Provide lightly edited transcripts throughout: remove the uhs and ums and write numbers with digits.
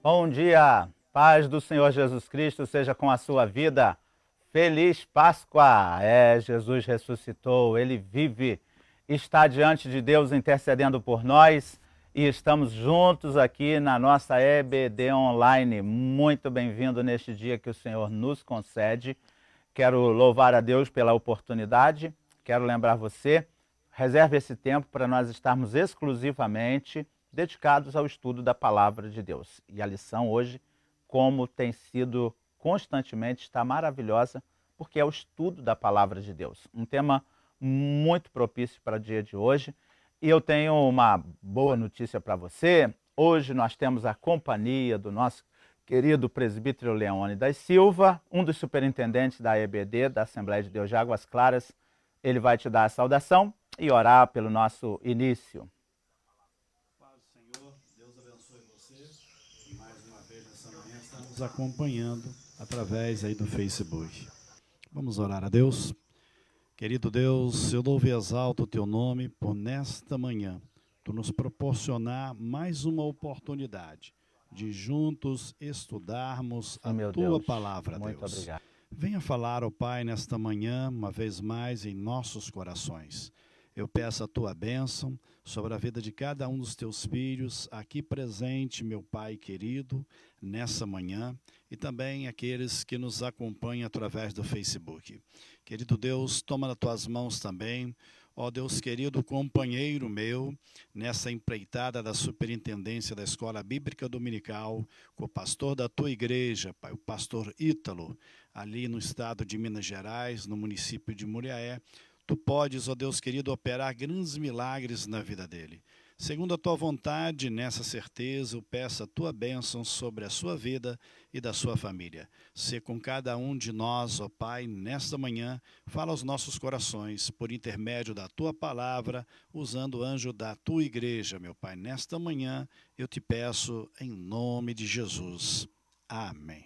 Bom dia, paz do Senhor Jesus Cristo seja com a sua vida. Feliz Páscoa! Jesus ressuscitou, Ele vive, está diante de Deus intercedendo por nós e estamos juntos aqui na nossa EBD Online. Muito bem-vindo neste dia que o Senhor nos concede. Quero louvar a Deus pela oportunidade, quero lembrar você, reserve esse tempo para nós estarmos exclusivamente dedicados ao estudo da Palavra de Deus. E a lição hoje, como tem sido constantemente, está maravilhosa, porque é o estudo da Palavra de Deus. Um tema muito propício para o dia de hoje. E eu tenho uma boa notícia para você. Hoje nós temos a companhia do nosso querido presbítero Leone da Silva, um dos superintendentes da EBD, da Assembleia de Deus de Águas Claras. Ele vai te dar a saudação e orar pelo nosso início. Nos acompanhando através aí do Facebook. Vamos orar a Deus. Querido Deus, eu louvo e exalto o teu nome por nesta manhã, tu nos proporcionar mais uma oportunidade de juntos estudarmos a tua palavra, muito Deus. Obrigado. Venha falar, ó Pai, nesta manhã, uma vez mais, em nossos corações. Eu peço a tua bênção sobre a vida de cada um dos teus filhos aqui presente, meu Pai querido, nessa manhã, e também aqueles que nos acompanham através do Facebook. Querido Deus, toma nas tuas mãos também, ó Deus querido, companheiro meu, nessa empreitada da superintendência da Escola Bíblica Dominical, com o pastor da tua igreja, Pai, o pastor Ítalo, ali no estado de Minas Gerais, no município de Muriaé. Tu podes, ó Deus querido, operar grandes milagres na vida dele. Segundo a tua vontade, nessa certeza, eu peço a tua bênção sobre a sua vida e da sua família. Sê com cada um de nós, ó Pai, nesta manhã, fala aos nossos corações, por intermédio da tua palavra, usando o anjo da tua igreja, meu Pai. Nesta manhã, eu te peço em nome de Jesus. Amém.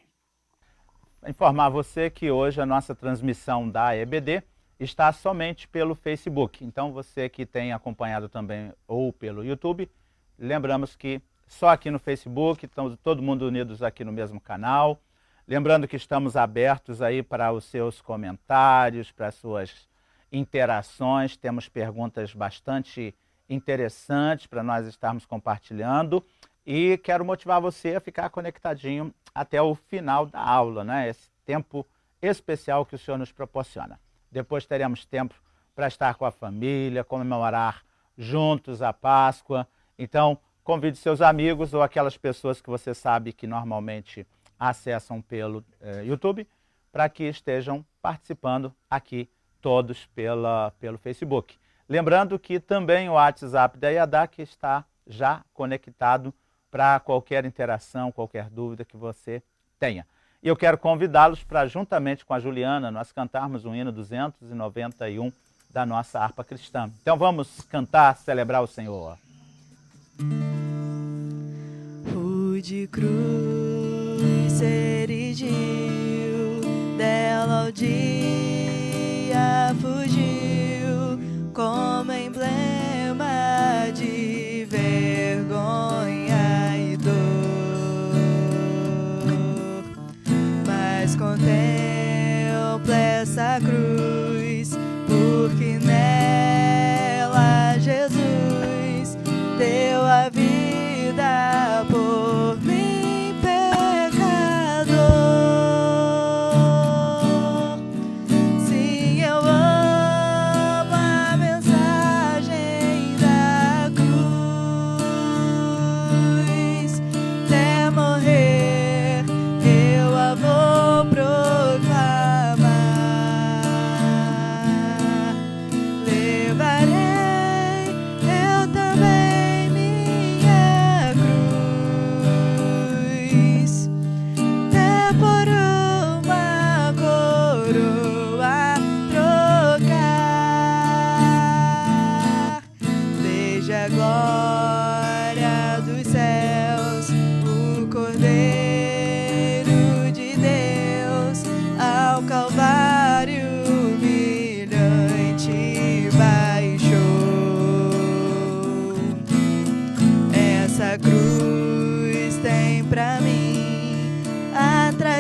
Informar você que hoje a nossa transmissão da EBD está somente pelo Facebook. Então, você que tem acompanhado também ou pelo YouTube, lembramos que só aqui no Facebook, estamos todo mundo unidos aqui no mesmo canal. Lembrando que estamos abertos aí para os seus comentários, para as suas interações. Temos perguntas bastante interessantes para nós estarmos compartilhando. E quero motivar você a ficar conectadinho até o final da aula, né? Esse tempo especial que o Senhor nos proporciona. Depois teremos tempo para estar com a família, comemorar juntos a Páscoa. Então, convide seus amigos ou aquelas pessoas que você sabe que normalmente acessam pelo YouTube, para que estejam participando aqui todos pelo Facebook. Lembrando que também o WhatsApp da IADAC está já conectado para qualquer interação, qualquer dúvida que você tenha. E eu quero convidá-los para, juntamente com a Juliana, nós cantarmos o hino 291 da nossa harpa cristã. Então vamos cantar, celebrar o Senhor. Rude cruz se erigiu, dela o dia fugiu, como emblema de vergonha e dor. Contempla essa cruz, porque nela Jesus deu a vida por mim, pecador. Sim, eu amo a mensagem da cruz, até morrer eu a vou proclamar.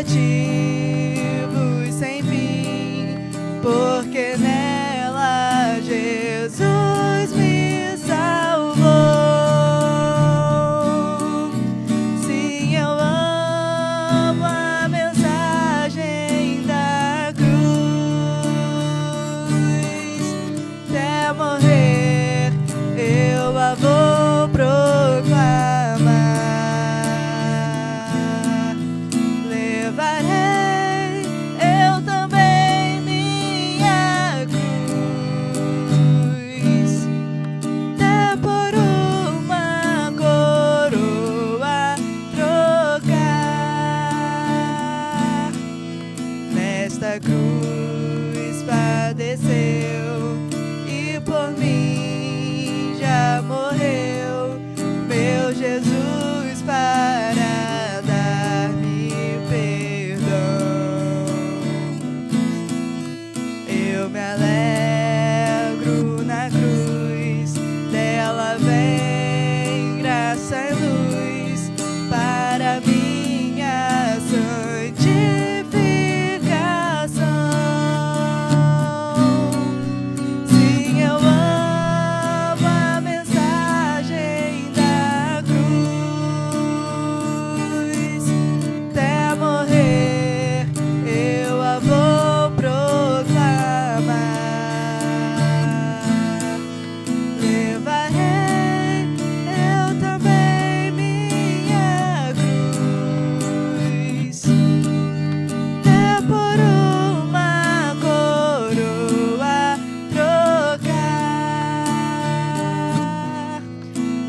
preparativos sem fim, porque nela Jesus me salvou. Sim, eu amo a mensagem da cruz. Até morrer eu a vou proclamar. Levarei eu também minha cruz, até por uma coroa trocar. Nesta cruz padeceu e por mim já morreu meu Jesus para dar-me perdão. Eu me alegro na cruz, dela vem graça e luz para minha santificação. Sim, eu amo a mensagem da cruz, até morrer eu a vou proclamar. Levarei eu também minha cruz, até por uma coroa trocar.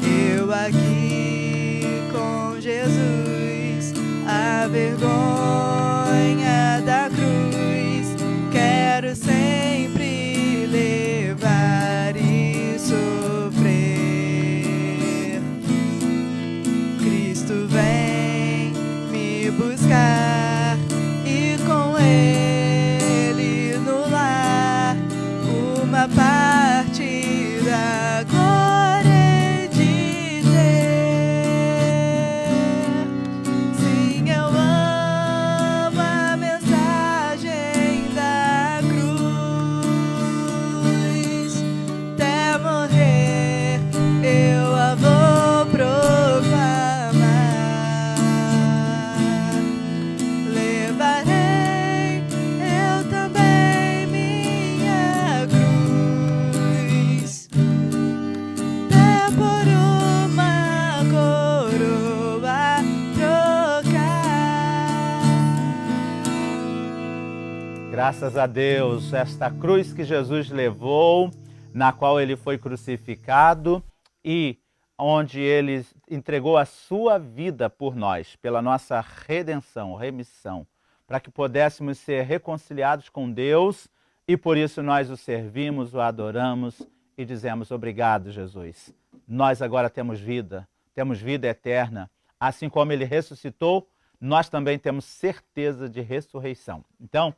Eu aqui com Jesus, a vergonha da cruz, quero sempre levar e sofrer. Cristo vem me buscar e com Ele no lar uma parte da glória de ter. Sim, eu amo a mensagem da cruz, até morrer eu a vou proclamar. Levarei eu também minha cruz, até por uma coroa trocar. Graças a Deus, esta cruz que Jesus levou, na qual ele foi crucificado e onde ele entregou a sua vida por nós, pela nossa redenção, remissão, para que pudéssemos ser reconciliados com Deus e por isso nós o servimos, o adoramos e dizemos obrigado, Jesus. Nós agora temos vida eterna. Assim como ele ressuscitou, nós também temos certeza de ressurreição. Então,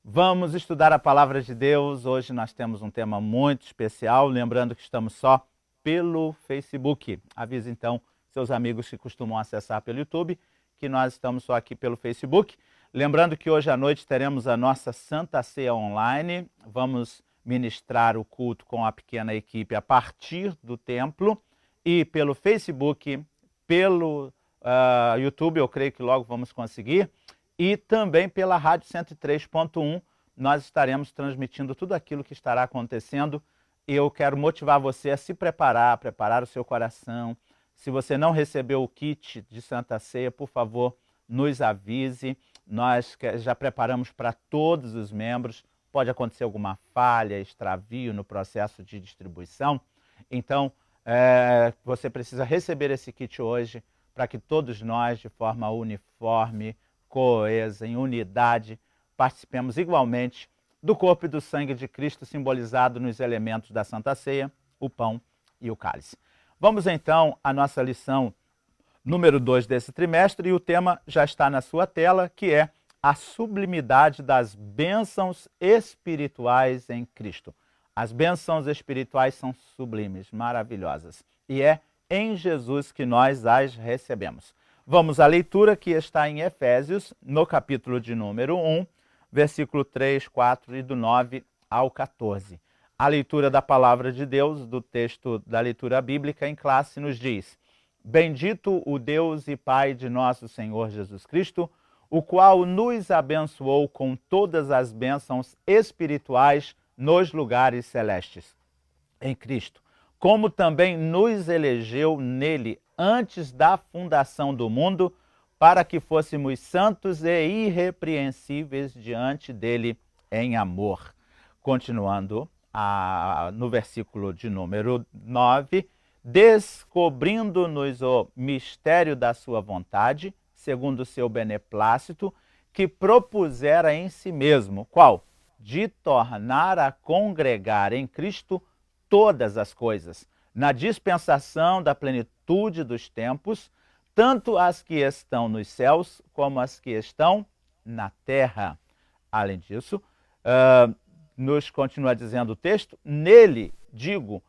vamos estudar a palavra de Deus. Hoje nós temos um tema muito especial, lembrando que estamos só pelo Facebook. Avise então seus amigos que costumam acessar pelo YouTube que nós estamos só aqui pelo Facebook. Lembrando que hoje à noite teremos a nossa Santa Ceia online. Vamos ministrar o culto com a pequena equipe a partir do templo e pelo Facebook, pelo YouTube, eu creio que logo vamos conseguir, e também pela Rádio 103.1, nós estaremos transmitindo tudo aquilo que estará acontecendo. Eu quero motivar você a se preparar, preparar o seu coração. Se você não recebeu o kit de Santa Ceia, por favor, nos avise. Nós já preparamos para todos os membros. Pode acontecer alguma falha, extravio no processo de distribuição. Então, você precisa receber esse kit hoje para que todos nós, de forma uniforme, coesa, em unidade, participemos igualmente do corpo e do sangue de Cristo simbolizado nos elementos da Santa Ceia, o pão e o cálice. Vamos então à nossa lição número 2 desse trimestre, e o tema já está na sua tela, que é a sublimidade das bênçãos espirituais em Cristo. As bênçãos espirituais são sublimes, maravilhosas, e é em Jesus que nós as recebemos. Vamos à leitura que está em Efésios, no capítulo de número 1, versículo 3, 4 e do 9 ao 14. A leitura da palavra de Deus, do texto da leitura bíblica em classe, nos diz: Bendito o Deus e Pai de nosso Senhor Jesus Cristo, o qual nos abençoou com todas as bênçãos espirituais nos lugares celestes, em Cristo, como também nos elegeu nele antes da fundação do mundo, para que fôssemos santos e irrepreensíveis diante dele em amor. Continuando no versículo de número 9, descobrindo-nos o mistério da sua vontade, segundo o seu beneplácito, que propusera em si mesmo, qual? De tornar a congregar em Cristo todas as coisas, na dispensação da plenitude dos tempos, tanto as que estão nos céus como as que estão na terra. Além disso, nos continua dizendo o texto, nele, digo,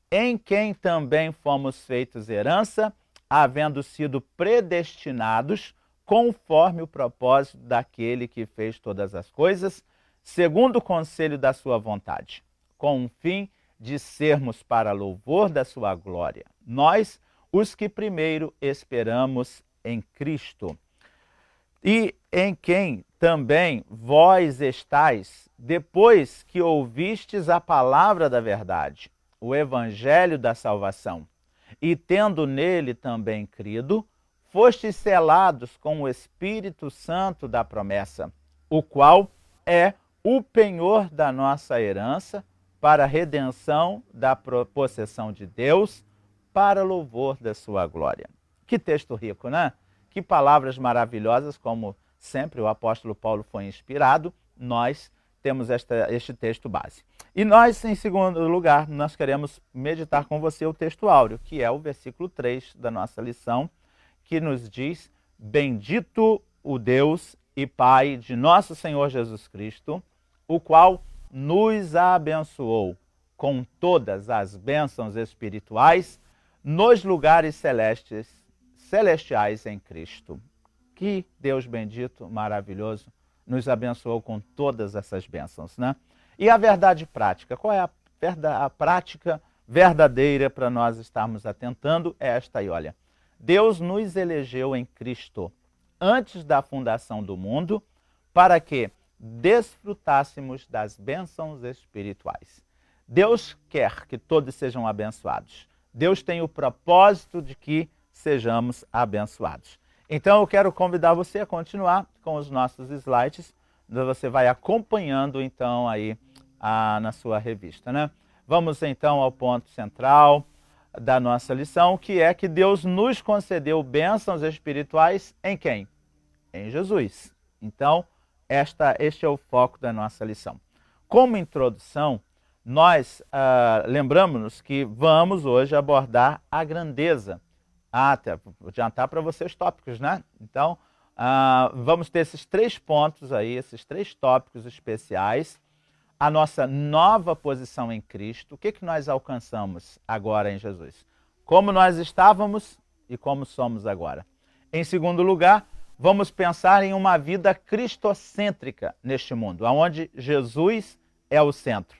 em quem também fomos feitos herança, havendo sido predestinados conforme o propósito daquele que fez todas as coisas, segundo o conselho da sua vontade, com o fim de sermos para louvor da sua glória, nós, os que primeiro esperamos em Cristo, e em quem também vós estáis, depois que ouvistes a palavra da verdade, o evangelho da salvação, e tendo nele também crido, fostes selados com o Espírito Santo da promessa, o qual é o penhor da nossa herança, para a redenção da possessão de Deus, para louvor da sua glória. Que texto rico, né? Que palavras maravilhosas, como sempre o apóstolo Paulo foi inspirado, nós temos este texto base. E nós, em segundo lugar, nós queremos meditar com você o texto áureo, que é o versículo 3 da nossa lição, que nos diz: Bendito o Deus e Pai de nosso Senhor Jesus Cristo, o qual nos abençoou com todas as bênçãos espirituais nos lugares celestiais em Cristo. Que Deus bendito, maravilhoso, nos abençoou com todas essas bênçãos, né? E a verdade prática, qual é a prática verdadeira para nós estarmos atentando? É esta aí, olha. Deus nos elegeu em Cristo antes da fundação do mundo para que desfrutássemos das bênçãos espirituais. Deus quer que todos sejam abençoados. Deus tem o propósito de que sejamos abençoados. Então eu quero convidar você a continuar com os nossos slides. Você vai acompanhando então aí na sua revista, né? Vamos então ao ponto central da nossa lição, que é que Deus nos concedeu bênçãos espirituais em quem? Em Jesus. Então, este é o foco da nossa lição. Como introdução, nós lembramos-nos que vamos hoje abordar a grandeza. Até vou adiantar para você os tópicos, né? Então, vamos ter esses 3 pontos aí, esses 3 tópicos especiais. A nossa nova posição em Cristo. O que nós alcançamos agora em Jesus? Como nós estávamos e como somos agora. Em segundo lugar, vamos pensar em uma vida cristocêntrica neste mundo, onde Jesus é o centro.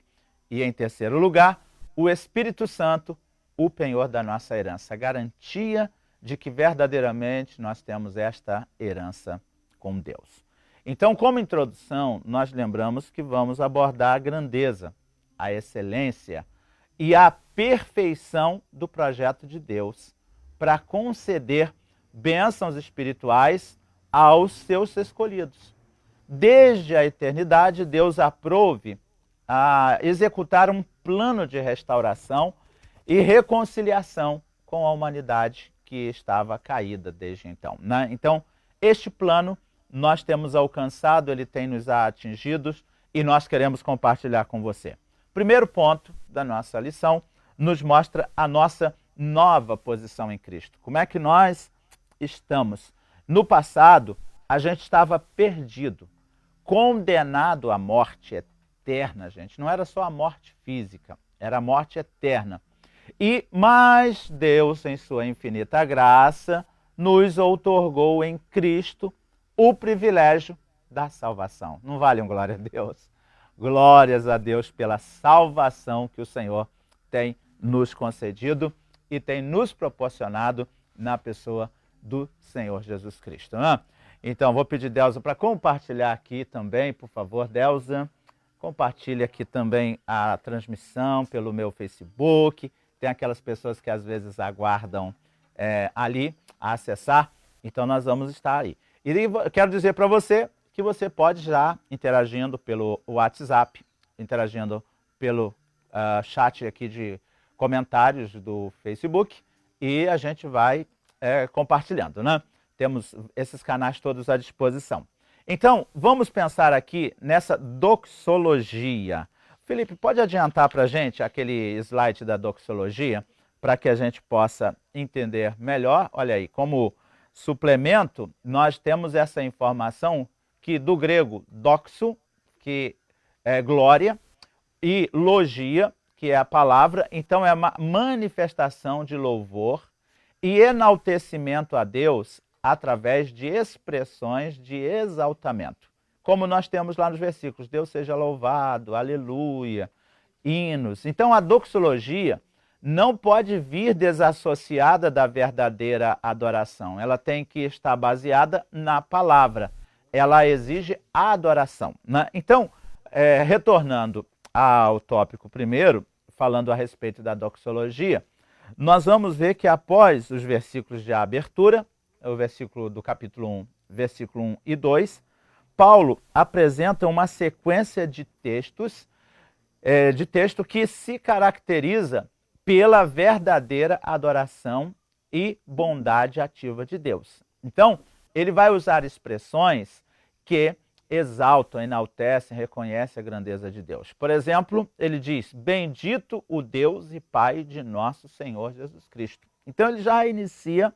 E em terceiro lugar, o Espírito Santo, o penhor da nossa herança, a garantia de que verdadeiramente nós temos esta herança com Deus. Então, como introdução, nós lembramos que vamos abordar a grandeza, a excelência e a perfeição do projeto de Deus para conceder bênçãos espirituais aos seus escolhidos. Desde a eternidade, Deus aprove a executar um plano de restauração e reconciliação com a humanidade que estava caída desde então, né? Então, este plano nós temos alcançado, ele tem nos atingido e nós queremos compartilhar com você. Primeiro ponto da nossa lição nos mostra a nossa nova posição em Cristo. Como é que nós estamos? No passado, a gente estava perdido, condenado à morte eterna, gente. Não era só a morte física, era a morte eterna. Mas Deus, em sua infinita graça, nos outorgou em Cristo o privilégio da salvação. Não vale um glória a Deus? Glórias a Deus pela salvação que o Senhor tem nos concedido e tem nos proporcionado na pessoa do Senhor Jesus Cristo. Né? Então, vou pedir Delza para compartilhar aqui também, por favor, Delza. Compartilhe aqui também a transmissão pelo meu Facebook. Tem aquelas pessoas que às vezes aguardam ali a acessar. Então, nós vamos estar aí. E quero dizer para você que você pode já interagindo pelo WhatsApp, interagindo pelo chat aqui de comentários do Facebook e a gente vai compartilhando, né? Temos esses canais todos à disposição. Então, vamos pensar aqui nessa doxologia. Felipe, pode adiantar para a gente aquele slide da doxologia para que a gente possa entender melhor? Olha aí, como suplemento, nós temos essa informação que do grego doxo, que é glória, e logia, que é a palavra, então é uma manifestação de louvor e enaltecimento a Deus através de expressões de exaltamento. Como nós temos lá nos versículos, Deus seja louvado, aleluia, hinos. Então a doxologia não pode vir desassociada da verdadeira adoração. Ela tem que estar baseada na palavra. Ela exige a adoração, né? Então, retornando ao tópico primeiro, falando a respeito da doxologia, nós vamos ver que após os versículos de abertura, o versículo do capítulo 1, versículo 1 e 2, Paulo apresenta uma sequência de textos, texto que se caracteriza pela verdadeira adoração e bondade ativa de Deus. Então, ele vai usar expressões que exaltam, enaltecem, reconhecem a grandeza de Deus. Por exemplo, ele diz, bendito o Deus e Pai de nosso Senhor Jesus Cristo. Então ele já inicia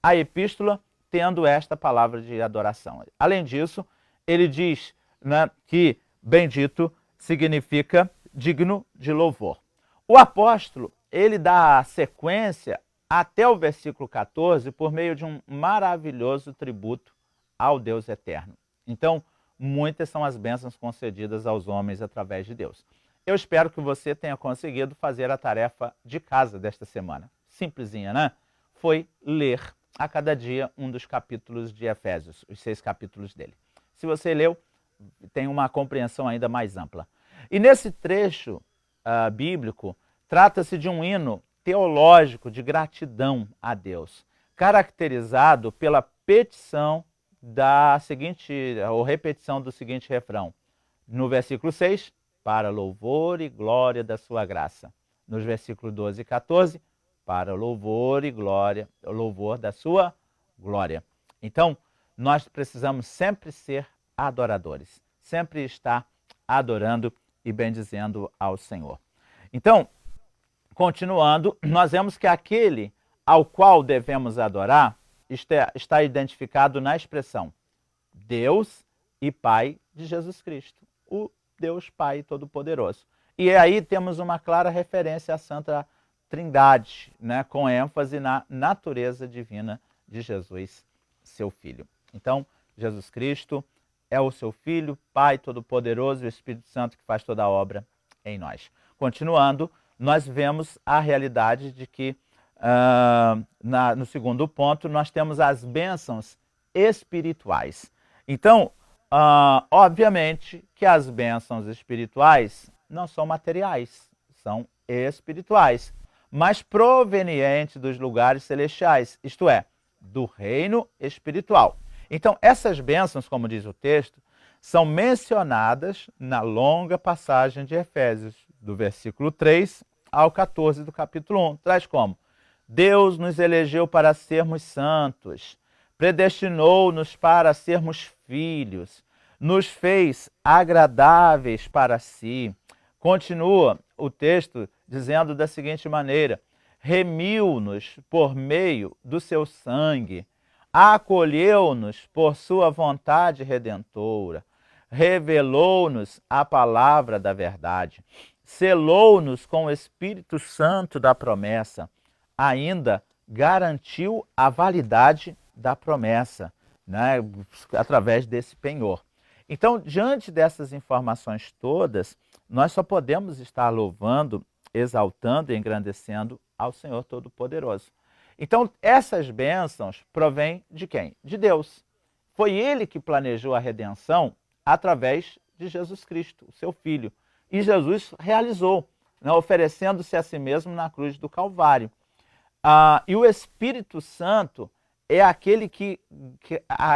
a epístola tendo esta palavra de adoração. Além disso, ele diz, né, que bendito significa digno de louvor. O apóstolo, ele dá sequência até o versículo 14 por meio de um maravilhoso tributo ao Deus eterno. Então, muitas são as bênçãos concedidas aos homens através de Deus. Eu espero que você tenha conseguido fazer a tarefa de casa desta semana. Simplesinha, né? Foi ler a cada dia um dos capítulos de Efésios, os 6 capítulos dele. Se você leu, tem uma compreensão ainda mais ampla. E nesse trecho bíblico, trata-se de um hino teológico de gratidão a Deus, caracterizado pela petição ou repetição do seguinte refrão. No versículo 6, para louvor e glória da sua graça. Nos versículos 12 e 14, para louvor e glória, louvor da sua glória. Então, nós precisamos sempre ser adoradores, sempre estar adorando e bendizendo ao Senhor. Então, continuando, nós vemos que aquele ao qual devemos adorar está identificado na expressão Deus e Pai de Jesus Cristo, o Deus Pai Todo-Poderoso. E aí temos uma clara referência à Santa Trindade, né, com ênfase na natureza divina de Jesus, seu Filho. Então, Jesus Cristo é o seu Filho, Pai Todo-Poderoso e o Espírito Santo que faz toda a obra em nós. Continuando, nós vemos a realidade de que no segundo ponto, nós temos as bênçãos espirituais. Então, obviamente que as bênçãos espirituais não são materiais, são espirituais, mas provenientes dos lugares celestiais, isto é, do reino espiritual. Então, essas bênçãos, como diz o texto, são mencionadas na longa passagem de Efésios, do versículo 3 ao 14 do capítulo 1. Traz como? Deus nos elegeu para sermos santos, predestinou-nos para sermos filhos, nos fez agradáveis para si. Continua o texto dizendo da seguinte maneira, remiu-nos por meio do seu sangue, acolheu-nos por sua vontade redentora, revelou-nos a palavra da verdade, selou-nos com o Espírito Santo da promessa, ainda garantiu a validade da promessa, né, através desse penhor. Então, diante dessas informações todas, nós só podemos estar louvando, exaltando e engrandecendo ao Senhor Todo-Poderoso. Então, essas bênçãos provêm de quem? De Deus. Foi Ele que planejou a redenção através de Jesus Cristo, o seu Filho. E Jesus realizou, né, oferecendo-se a si mesmo na cruz do Calvário. E o Espírito Santo é aquele que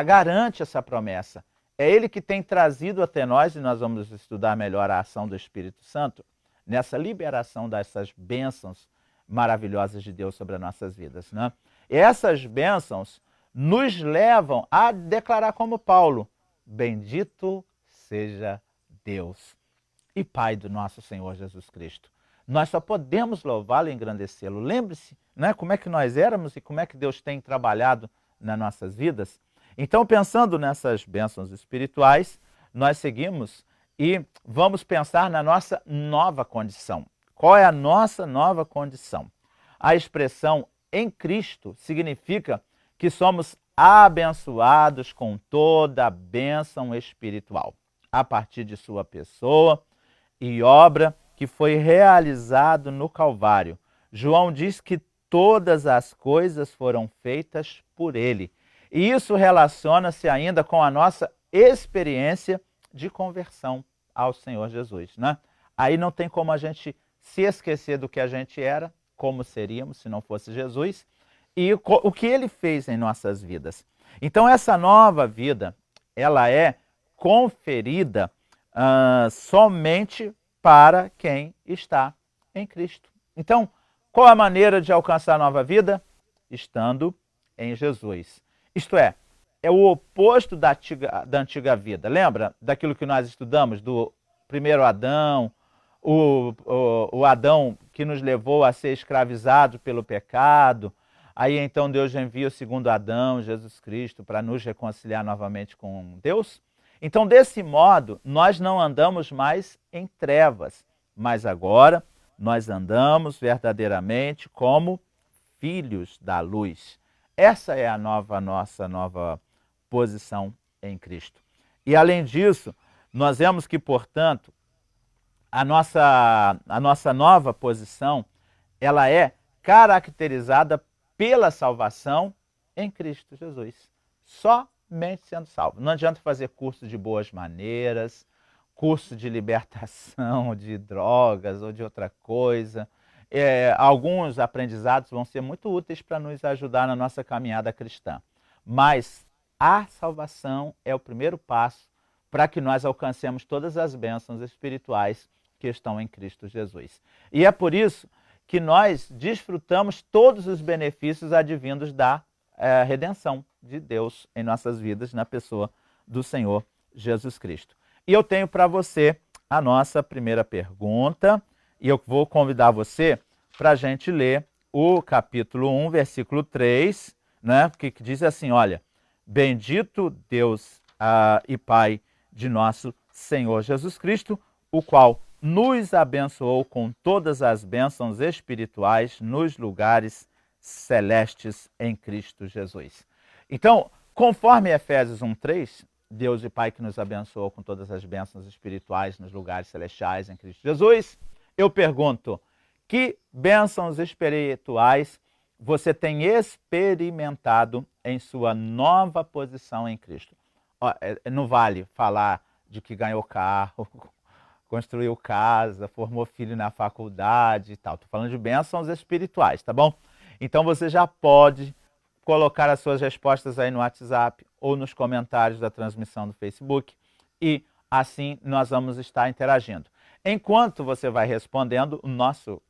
garante essa promessa. É Ele que tem trazido até nós, e nós vamos estudar melhor a ação do Espírito Santo, nessa liberação dessas bênçãos maravilhosas de Deus sobre as nossas vidas, né? E essas bênçãos nos levam a declarar como Paulo: bendito seja Deus e Pai do nosso Senhor Jesus Cristo. Nós só podemos louvá-lo e engrandecê-lo. Lembre-se, né, como é que nós éramos e como é que Deus tem trabalhado nas nossas vidas. Então, pensando nessas bênçãos espirituais, nós seguimos e vamos pensar na nossa nova condição. Qual é a nossa nova condição? A expressão em Cristo significa que somos abençoados com toda a bênção espiritual, a partir de sua pessoa e obra que foi realizado no Calvário. João diz que todas as coisas foram feitas por ele. E isso relaciona-se ainda com a nossa experiência de conversão ao Senhor Jesus, né? Aí não tem como a gente se esquecer do que a gente era, como seríamos se não fosse Jesus, e o que ele fez em nossas vidas. Então essa nova vida, ela é conferida somente para quem está em Cristo. Então, qual a maneira de alcançar a nova vida? Estando em Jesus. Isto é o oposto da antiga vida. Lembra daquilo que nós estudamos, do primeiro Adão, o Adão que nos levou a ser escravizados pelo pecado. Aí então Deus envia o segundo Adão, Jesus Cristo, para nos reconciliar novamente com Deus. Então, desse modo, nós não andamos mais em trevas, mas agora nós andamos verdadeiramente como filhos da luz. Essa é a nossa nova posição em Cristo. E além disso, nós vemos que, portanto, a nossa nova posição, ela é caracterizada pela salvação em Cristo Jesus. Somente sendo salvo. Não adianta fazer curso de boas maneiras, curso de libertação de drogas ou de outra coisa. Alguns aprendizados vão ser muito úteis para nos ajudar na nossa caminhada cristã. Mas a salvação é o primeiro passo para que nós alcancemos todas as bênçãos espirituais que estão em Cristo Jesus. E é por isso que nós desfrutamos todos os benefícios advindos da redenção de Deus em nossas vidas, na pessoa do Senhor Jesus Cristo. E eu tenho para você a nossa primeira pergunta, e eu vou convidar você para a gente ler o capítulo 1, versículo 3, né, que diz assim, olha: bendito Deus e Pai de nosso Senhor Jesus Cristo, o qual nos abençoou com todas as bênçãos espirituais nos lugares celestes em Cristo Jesus. Então, conforme Efésios 1:3, Deus e Pai que nos abençoou com todas as bênçãos espirituais nos lugares celestiais em Cristo Jesus, eu pergunto, que bênçãos espirituais você tem experimentado em sua nova posição em Cristo? Não vale falar de que ganhou carro, construiu casa, formou filho na faculdade e tal. Estou falando de bênçãos espirituais, tá bom? Então você já pode colocar as suas respostas aí no WhatsApp ou nos comentários da transmissão do Facebook e assim nós vamos estar interagindo. Enquanto você vai respondendo, o nosso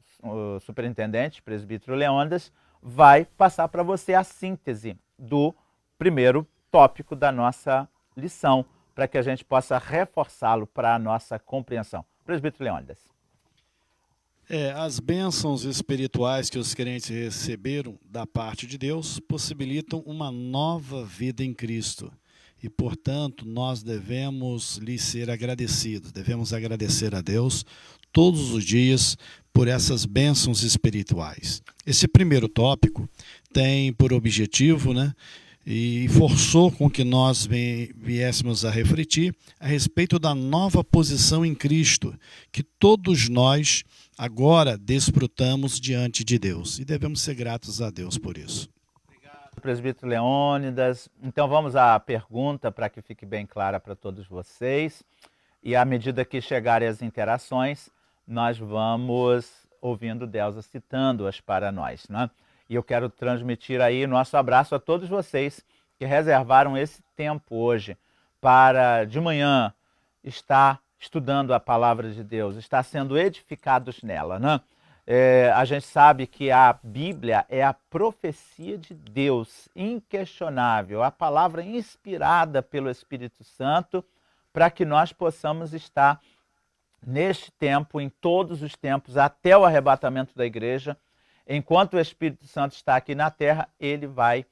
superintendente, presbítero Leônidas, vai passar para você a síntese do primeiro tópico da nossa lição, para que a gente possa reforçá-lo para a nossa compreensão. Presbítero Leônidas. As bênçãos espirituais que os crentes receberam da parte de Deus possibilitam uma nova vida em Cristo. E, portanto, nós devemos lhe ser agradecidos, devemos agradecer a Deus todos os dias por essas bênçãos espirituais. Esse primeiro tópico tem por objetivo, e forçou com que nós viéssemos a refletir a respeito da nova posição em Cristo, que todos nós agora desfrutamos diante de Deus. E devemos ser gratos a Deus por isso. Obrigado, presbítero Leônidas. Então vamos à pergunta para que fique bem clara para todos vocês. E à medida que chegarem as interações, nós vamos ouvindo Delza citando-as para nós, né? E eu quero transmitir aí nosso abraço a todos vocês que reservaram esse tempo hoje para, de manhã, estar estudando a palavra de Deus, estar sendo edificados nela, né? A gente sabe que a Bíblia é a profecia de Deus, inquestionável, a palavra inspirada pelo Espírito Santo, para que nós possamos estar neste tempo, em todos os tempos, até o arrebatamento da igreja. Enquanto o Espírito Santo está aqui na terra, ele vai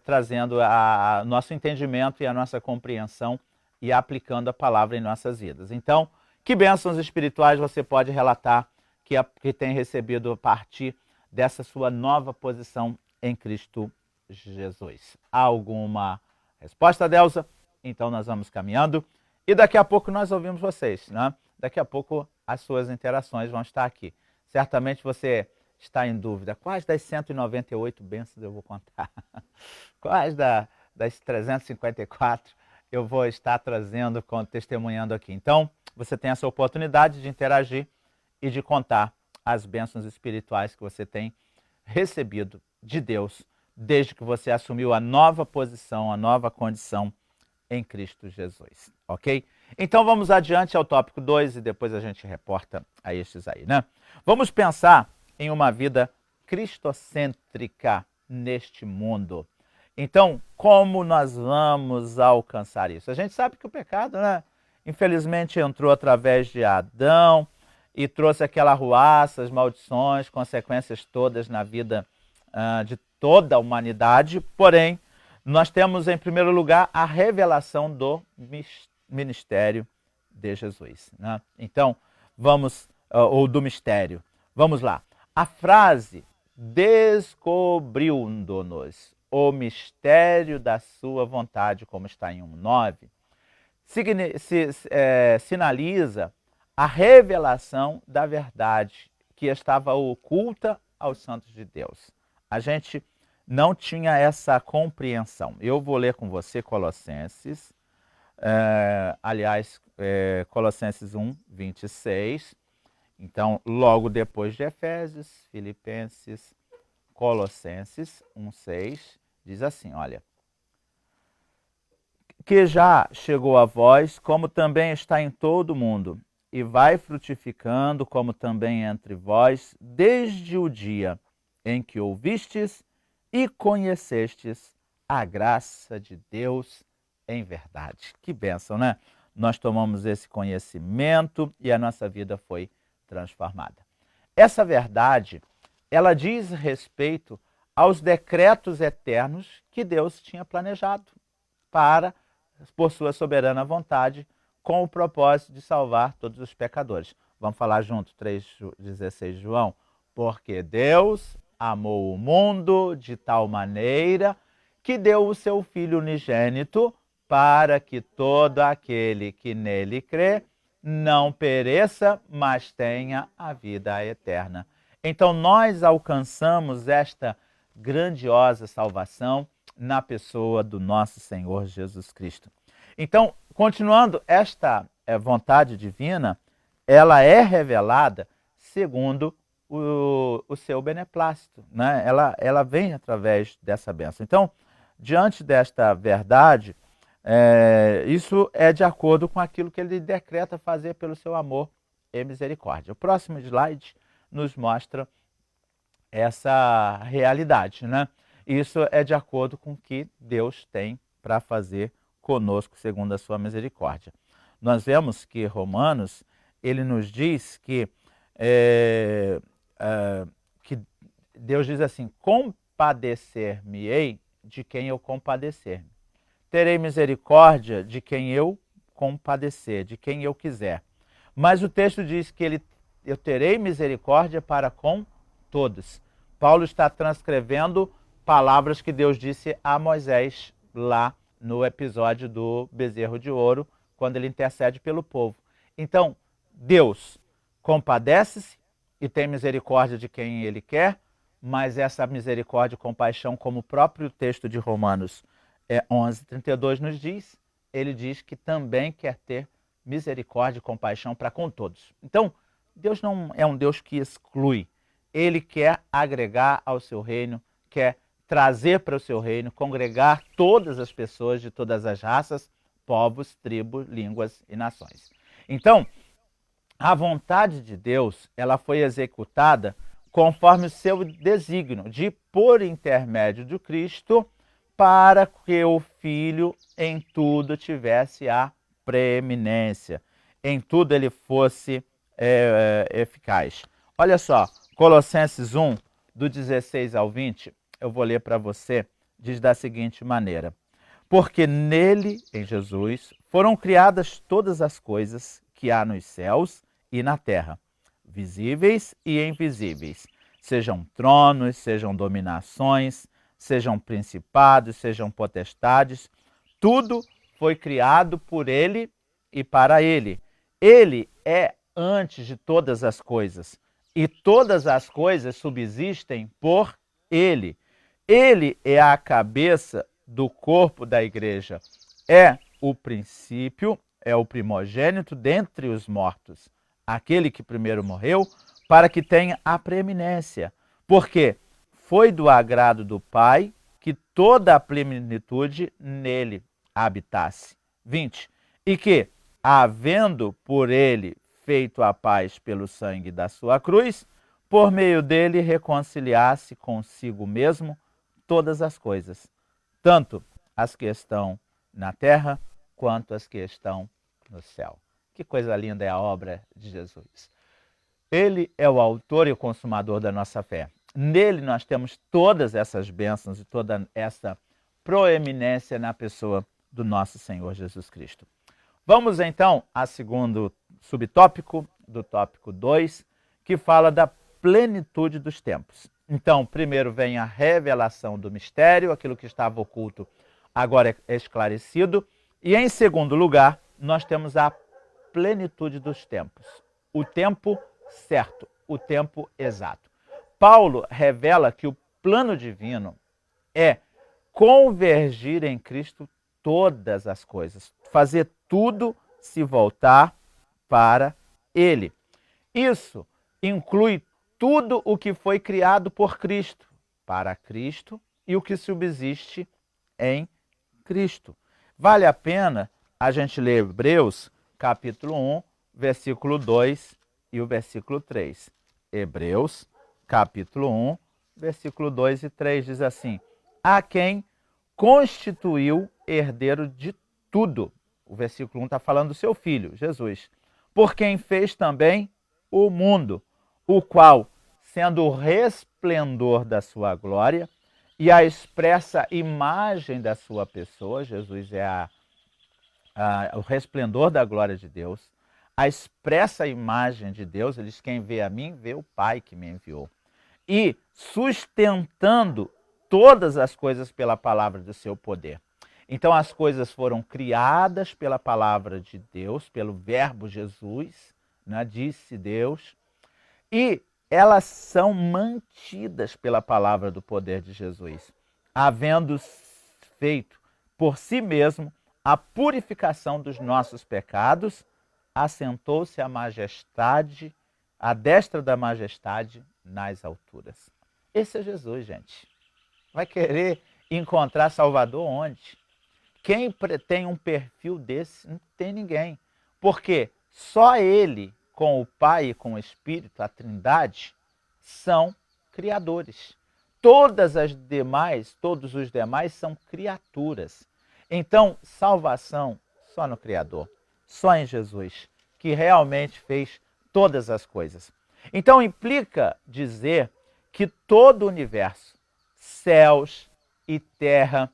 trazendo o nosso entendimento e a nossa compreensão e aplicando a palavra em nossas vidas. Então, que bênçãos espirituais você pode relatar que tem recebido a partir dessa sua nova posição em Cristo Jesus? Há alguma resposta, Delza? Então nós vamos caminhando e daqui a pouco nós ouvimos vocês, né? Daqui a pouco as suas interações vão estar aqui. Certamente você está em dúvida. Quais das 198 bênçãos eu vou contar? Quais das 354 eu vou estar trazendo, testemunhando aqui? Então, você tem essa oportunidade de interagir e de contar as bênçãos espirituais que você tem recebido de Deus desde que você assumiu a nova posição, a nova condição em Cristo Jesus, ok? Então vamos adiante ao tópico 2 e depois a gente reporta a estes aí, né? Vamos pensar em uma vida cristocêntrica neste mundo. Então, como nós vamos alcançar isso? A gente sabe que o pecado, né, infelizmente entrou através de Adão e trouxe aquela arruaça, as maldições, consequências todas na vida de toda a humanidade. Porém, nós temos em primeiro lugar a revelação do ministério de Jesus, né? Então, ou do mistério. Vamos lá. A frase descobrindo-nos o mistério da sua vontade, como está em 1:9, sinaliza a revelação da verdade que estava oculta aos santos de Deus. A gente não tinha essa compreensão. Eu vou ler com você Colossenses, Colossenses 1:26. Então, logo depois de Efésios, Filipenses, Colossenses 1:6, diz assim, olha: que já chegou a vós, como também está em todo o mundo, e vai frutificando, como também entre vós, desde o dia em que ouvistes e conhecestes a graça de Deus em verdade. Que bênção, né? Nós tomamos esse conhecimento e a nossa vida foi transformada. Essa verdade, ela diz respeito aos decretos eternos que Deus tinha planejado por sua soberana vontade, com o propósito de salvar todos os pecadores. Vamos falar junto, 3,16 João. Porque Deus amou o mundo de tal maneira que deu o seu Filho unigênito para que todo aquele que nele crê não pereça, mas tenha a vida eterna. Então nós alcançamos esta grandiosa salvação na pessoa do nosso Senhor Jesus Cristo. Então, continuando, esta vontade divina, ela é revelada segundo o seu beneplácito, né? Ela vem através dessa bênção. Então, diante desta verdade, isso é de acordo com aquilo que ele decreta fazer pelo seu amor e misericórdia. O próximo slide nos mostra essa realidade, né? Isso é de acordo com o que Deus tem para fazer conosco, segundo a sua misericórdia. Nós vemos que Romanos, ele nos diz que Deus diz assim: compadecer-me-ei de quem eu compadecer-me. Terei misericórdia de quem eu compadecer, de quem eu quiser. Mas o texto diz que eu terei misericórdia para com todos. Paulo está transcrevendo palavras que Deus disse a Moisés lá no episódio do bezerro de ouro, quando ele intercede pelo povo. Então, Deus compadece-se e tem misericórdia de quem ele quer, mas essa misericórdia e compaixão, como o próprio texto de Romanos 11:32 nos diz, ele diz que também quer ter misericórdia e compaixão para com todos. Então, Deus não é um Deus que exclui. Ele quer agregar ao seu reino, quer trazer para o seu reino, congregar todas as pessoas de todas as raças, povos, tribos, línguas e nações. Então, a vontade de Deus, ela foi executada conforme o seu desígnio, de por intermédio de Cristo, para que o Filho em tudo tivesse a preeminência, em tudo ele fosse eficaz. Olha só, Colossenses 1, do 16 ao 20, eu vou ler para você, diz da seguinte maneira: porque nele, em Jesus, foram criadas todas as coisas que há nos céus e na terra, visíveis e invisíveis, sejam tronos, sejam dominações, sejam principados, sejam potestades, tudo foi criado por ele e para ele. Ele é antes de todas as coisas, e todas as coisas subsistem por ele. Ele é a cabeça do corpo da igreja, é o princípio, é o primogênito dentre os mortos, aquele que primeiro morreu, para que tenha a preeminência, porque foi do agrado do Pai que toda a plenitude nele habitasse. 20. E que, havendo por ele feito a paz pelo sangue da sua cruz, por meio dele reconciliasse consigo mesmo todas as coisas, tanto as que estão na terra quanto as que estão no céu. Que coisa linda é a obra de Jesus. Ele é o autor e o consumador da nossa fé. Nele nós temos todas essas bênçãos e toda essa proeminência na pessoa do nosso Senhor Jesus Cristo. Vamos então ao segundo subtópico, do tópico 2, que fala da plenitude dos tempos. Então, primeiro vem a revelação do mistério, aquilo que estava oculto agora é esclarecido. E em segundo lugar, nós temos a plenitude dos tempos. O tempo certo, o tempo exato. Paulo revela que o plano divino é convergir em Cristo todas as coisas, fazer tudo se voltar para ele. Isso inclui tudo o que foi criado por Cristo, para Cristo, e o que subsiste em Cristo. Vale a pena a gente ler Hebreus, capítulo 1, versículo 2 e o versículo 3. Hebreus, capítulo 1, versículo 2 e 3 diz assim: a quem constituiu herdeiro de tudo. O versículo 1 está falando do seu Filho, Jesus. Por quem fez também o mundo, o qual, sendo o resplendor da sua glória e a expressa imagem da sua pessoa, Jesus é o resplendor da glória de Deus, a expressa imagem de Deus, ele diz: quem vê a mim, vê o Pai que me enviou. E sustentando todas as coisas pela palavra do seu poder. Então as coisas foram criadas pela palavra de Deus, pelo verbo Jesus, né? Disse Deus, e elas são mantidas pela palavra do poder de Jesus, havendo feito por si mesmo a purificação dos nossos pecados, assentou-se a majestade, a destra da majestade nas alturas. Esse é Jesus, gente. Vai querer encontrar Salvador onde? Quem tem um perfil desse? Não tem ninguém. Porque só ele, com o Pai e com o Espírito, a Trindade, são criadores. Todos os demais são criaturas. Então, salvação só no Criador, só em Jesus, que realmente fez todas as coisas. Então, implica dizer que todo o universo, céus e terra,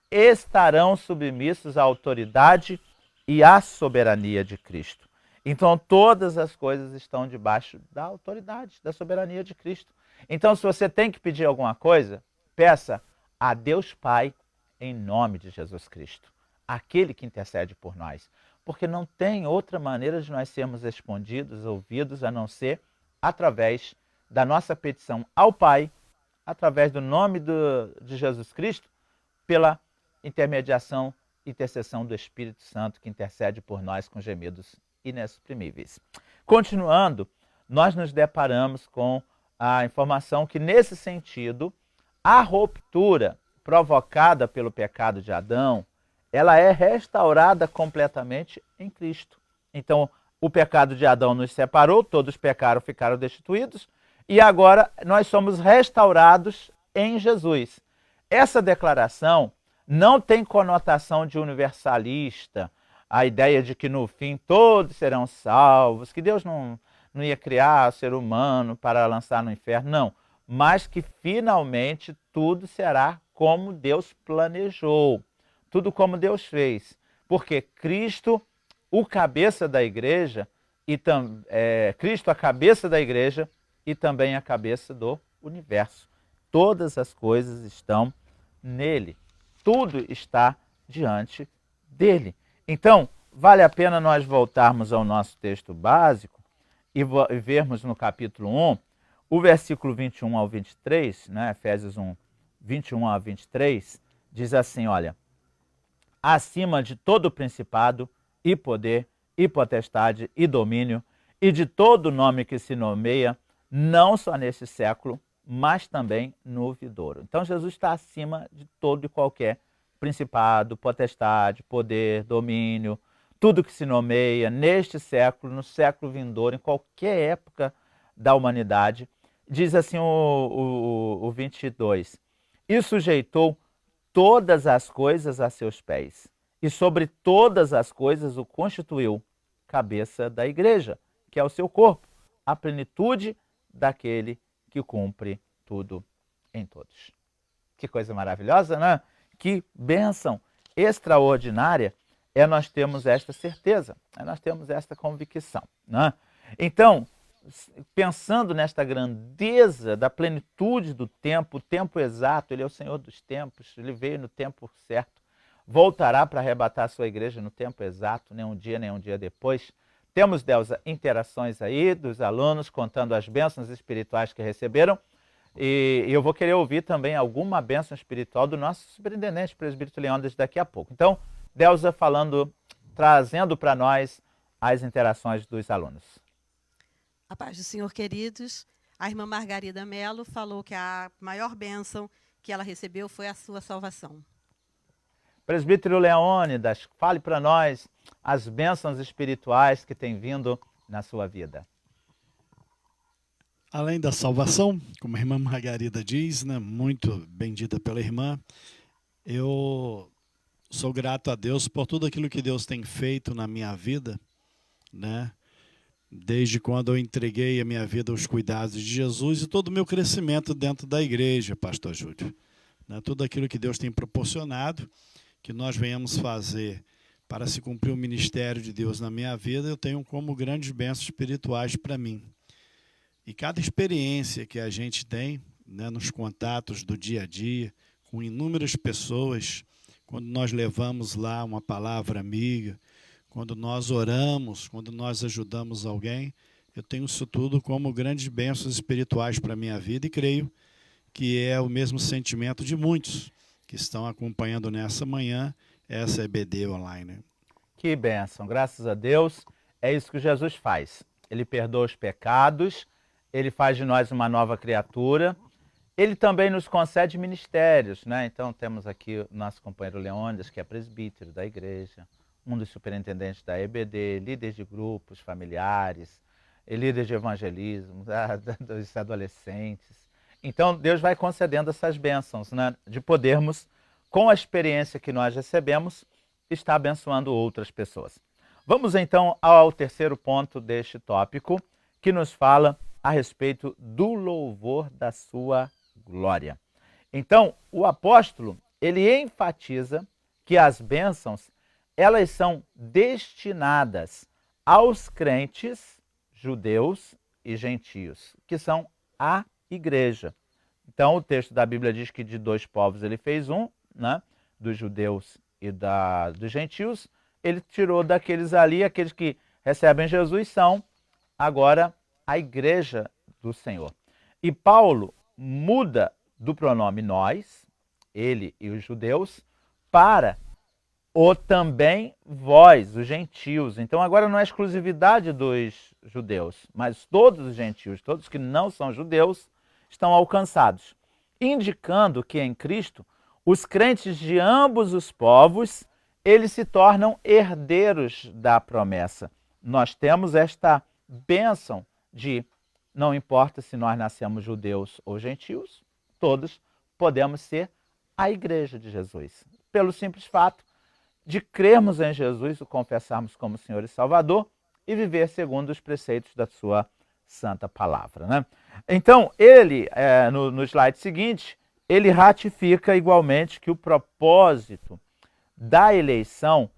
estarão submissos à autoridade e à soberania de Cristo. Então, todas as coisas estão debaixo da autoridade, da soberania de Cristo. Então, se você tem que pedir alguma coisa, peça a Deus Pai em nome de Jesus Cristo, aquele que intercede por nós. Porque não tem outra maneira de nós sermos respondidos, ouvidos, a não ser através da nossa petição ao Pai, através do nome de Jesus Cristo, pela intermediação, intercessão do Espírito Santo, que intercede por nós com gemidos inexprimíveis. Continuando, nós nos deparamos com a informação que, nesse sentido, a ruptura provocada pelo pecado de Adão, ela é restaurada completamente em Cristo. Então, o pecado de Adão nos separou, todos pecaram, ficaram destituídos, e agora nós somos restaurados em Jesus. Essa declaração não tem conotação de universalista, a ideia de que no fim todos serão salvos, que Deus não ia criar o ser humano para lançar no inferno, não. Mas que finalmente tudo será como Deus planejou, tudo como Deus fez. Porque Cristo, o cabeça da igreja, Cristo a cabeça da igreja e também a cabeça do universo. Todas as coisas estão nele. Tudo está diante dele. Então, vale a pena nós voltarmos ao nosso texto básico e vermos no capítulo 1, o versículo 21 ao 23, né, Efésios 1, 21 a 23, diz assim, olha, acima de todo principado e poder e potestade e domínio e de todo nome que se nomeia, não só neste século, mas também no vindouro. Então Jesus está acima de todo e qualquer principado, potestade, poder, domínio, tudo que se nomeia neste século, no século vindouro, em qualquer época da humanidade. Diz assim o 22, e sujeitou todas as coisas a seus pés, e sobre todas as coisas o constituiu cabeça da igreja, que é o seu corpo, a plenitude daquele que cumpre tudo em todos. Que coisa maravilhosa, né? Que bênção extraordinária é nós termos esta certeza, é nós termos esta convicção, né? Então, pensando nesta grandeza da plenitude do tempo, o tempo exato, ele é o Senhor dos tempos, ele veio no tempo certo, voltará para arrebatar a sua igreja no tempo exato, nem um dia depois. Temos, Delza, interações aí dos alunos contando as bênçãos espirituais que receberam. E eu vou querer ouvir também alguma bênção espiritual do nosso superintendente, presbítero Leônidas, daqui a pouco. Então, Delza falando, trazendo para nós as interações dos alunos. A paz do Senhor, queridos. A irmã Margarida Melo falou que a maior bênção que ela recebeu foi a sua salvação. Presbítero Leônidas, fale para nós as bênçãos espirituais que têm vindo na sua vida. Além da salvação, como a irmã Margarida diz, né, muito bendita pela irmã, eu sou grato a Deus por tudo aquilo que Deus tem feito na minha vida, né? Desde quando eu entreguei a minha vida aos cuidados de Jesus e todo o meu crescimento dentro da igreja, pastor Júlio. Né? Tudo aquilo que Deus tem proporcionado, que nós venhamos fazer para se cumprir o ministério de Deus na minha vida, eu tenho como grandes bênçãos espirituais para mim. E cada experiência que a gente tem, né, nos contatos do dia a dia, com inúmeras pessoas, quando nós levamos lá uma palavra amiga, quando nós oramos, quando nós ajudamos alguém, eu tenho isso tudo como grandes bênçãos espirituais para a minha vida e creio que é o mesmo sentimento de muitos que estão acompanhando nessa manhã essa EBD online. Que bênção, graças a Deus, é isso que Jesus faz. Ele perdoa os pecados, ele faz de nós uma nova criatura, ele também nos concede ministérios, né? Então temos aqui o nosso companheiro Leônidas, que é presbítero da igreja, um dos superintendentes da EBD, líder de grupos familiares, líder de evangelismo, dos adolescentes. Então, Deus vai concedendo essas bênçãos, né? De podermos, com a experiência que nós recebemos, estar abençoando outras pessoas. Vamos, então, ao terceiro ponto deste tópico, que nos fala a respeito do louvor da sua glória. Então, o apóstolo, ele enfatiza que as bênçãos elas são destinadas aos crentes judeus e gentios, que são a igreja. Então, o texto da Bíblia diz que de dois povos ele fez um, né? Dos judeus e dos gentios. Ele tirou daqueles ali, aqueles que recebem Jesus são agora a igreja do Senhor. E Paulo muda do pronome nós, ele e os judeus, para o também vós, os gentios. Então agora não é exclusividade dos judeus, mas todos os gentios, todos que não são judeus, estão alcançados, indicando que em Cristo os crentes de ambos os povos, eles se tornam herdeiros da promessa. Nós temos esta bênção de, não importa se nós nascemos judeus ou gentios, todos podemos ser a igreja de Jesus. Pelo simples fato de crermos em Jesus, o confessarmos como Senhor e Salvador e viver segundo os preceitos da sua santa palavra, né? Então, ele, no slide seguinte, ele ratifica igualmente que o propósito da eleição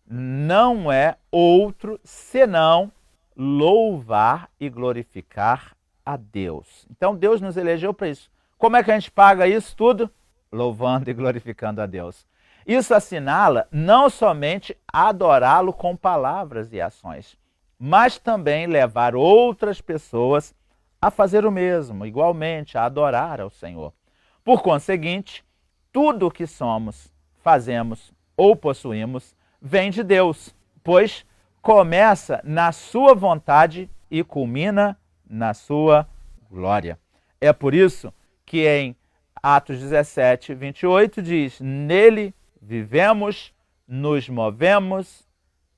não é outro senão louvar e glorificar a Deus. Então, Deus nos elegeu para isso. Como é que a gente paga isso tudo? Louvando e glorificando a Deus. Isso assinala não somente adorá-lo com palavras e ações, mas também levar outras pessoas a fazer o mesmo, igualmente, a adorar ao Senhor. Por conseguinte, tudo o que somos, fazemos ou possuímos vem de Deus, pois começa na sua vontade e culmina na sua glória. É por isso que em Atos 17, 28 diz: nele vivemos, nos movemos,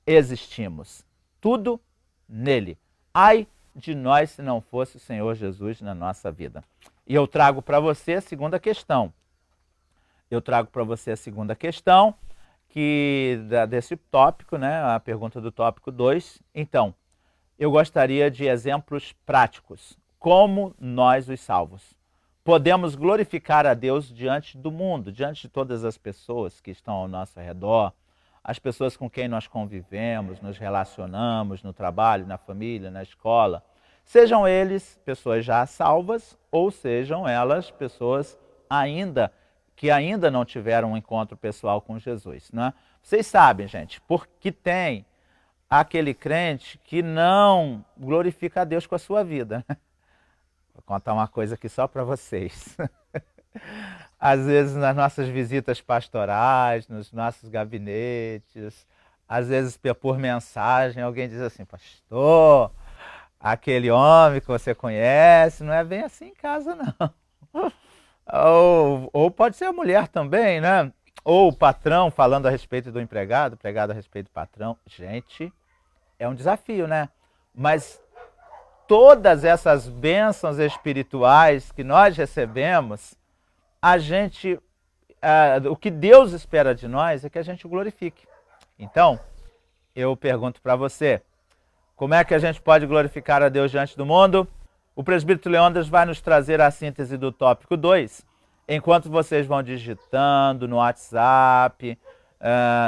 existimos. Tudo nele. Ai de nós se não fosse o Senhor Jesus na nossa vida. E eu trago para você a segunda questão. Desse tópico, né, a pergunta do tópico 2. Então, eu gostaria de exemplos práticos. Como nós, os salvos, podemos glorificar a Deus diante do mundo, diante de todas as pessoas que estão ao nosso redor, as pessoas com quem nós convivemos, nos relacionamos no trabalho, na família, na escola. Sejam eles pessoas já salvas ou sejam elas pessoas que ainda não tiveram um encontro pessoal com Jesus, né? Vocês sabem, gente, porque tem aquele crente que não glorifica a Deus com a sua vida. Vou contar uma coisa aqui só para vocês. Às vezes nas nossas visitas pastorais, nos nossos gabinetes, às vezes por mensagem, alguém diz assim: pastor, aquele homem que você conhece não é bem assim em casa, não. Ou pode ser a mulher também, né? Ou o patrão falando a respeito do empregado, o empregado a respeito do patrão. Gente, é um desafio, né? Mas todas essas bênçãos espirituais que nós recebemos, o que Deus espera de nós é que a gente o glorifique. Então, eu pergunto para você, como é que a gente pode glorificar a Deus diante do mundo? O presbítero Leônidas vai nos trazer a síntese do tópico 2, enquanto vocês vão digitando no WhatsApp,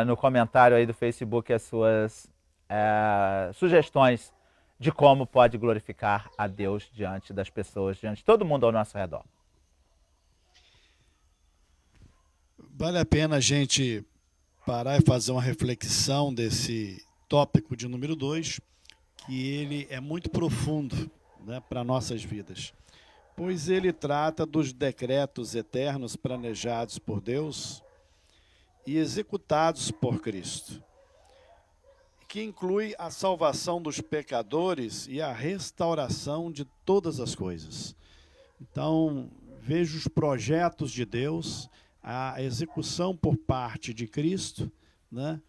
no comentário aí do Facebook as suas sugestões de como pode glorificar a Deus diante das pessoas, diante de todo mundo ao nosso redor. Vale a pena a gente parar e fazer uma reflexão desse tópico de número 2, que ele é muito profundo, né, para nossas vidas, pois ele trata dos decretos eternos planejados por Deus e executados por Cristo, que inclui a salvação dos pecadores e a restauração de todas as coisas. Então, vejo os projetos de Deus, a execução por parte de Cristo, né,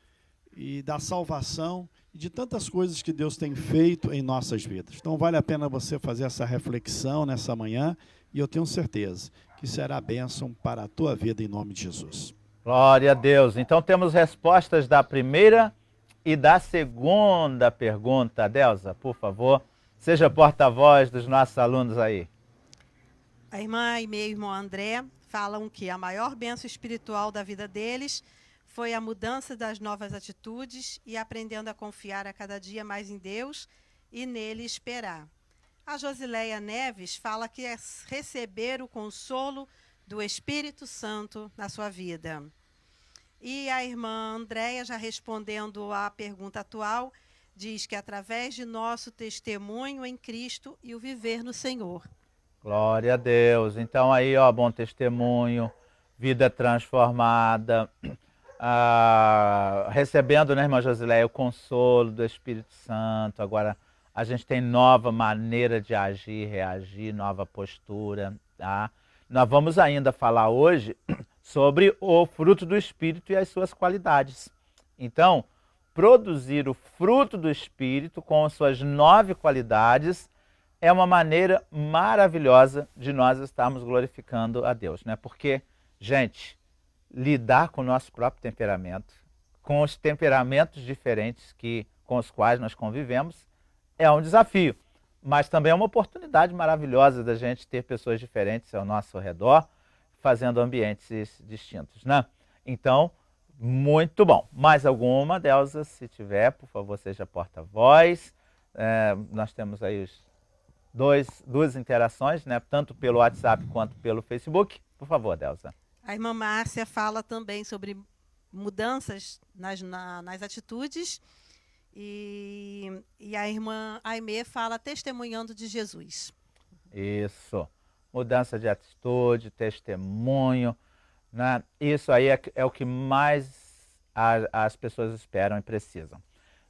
e da salvação e de tantas coisas que Deus tem feito em nossas vidas. Então, vale a pena você fazer essa reflexão nessa manhã e eu tenho certeza que será bênção para a tua vida em nome de Jesus. Glória a Deus. Então, temos respostas da primeira e da segunda pergunta. Adelza, por favor, seja porta-voz dos nossos alunos aí. A irmã e meu irmão André falam que a maior bênção espiritual da vida deles foi a mudança das novas atitudes e aprendendo a confiar a cada dia mais em Deus e nele esperar. A Josileia Neves fala que é receber o consolo do Espírito Santo na sua vida. E a irmã Andréia, já respondendo à pergunta atual, diz que através de nosso testemunho em Cristo e o viver no Senhor. Glória a Deus. Então aí, ó, bom testemunho, vida transformada, recebendo, né, irmã Josileia, o consolo do Espírito Santo. Agora a gente tem nova maneira de agir, reagir, nova postura, tá? Nós vamos ainda falar hoje sobre o fruto do Espírito e as suas qualidades. Então, produzir o fruto do Espírito com as suas 9 qualidades é uma maneira maravilhosa de nós estarmos glorificando a Deus, né? Porque, gente, lidar com o nosso próprio temperamento, com os temperamentos diferentes com os quais nós convivemos, é um desafio. Mas também é uma oportunidade maravilhosa da gente ter pessoas diferentes ao nosso redor, fazendo ambientes distintos, né? Então, muito bom. Mais alguma, Delza? Se tiver, por favor, seja porta-voz. Nós temos aí duas interações, né? Tanto pelo WhatsApp quanto pelo Facebook. Por favor, Delza. A irmã Márcia fala também sobre mudanças nas atitudes. E a irmã Aimee fala testemunhando de Jesus. Isso. Mudança de atitude, testemunho, né? Isso aí é o que mais as pessoas esperam e precisam.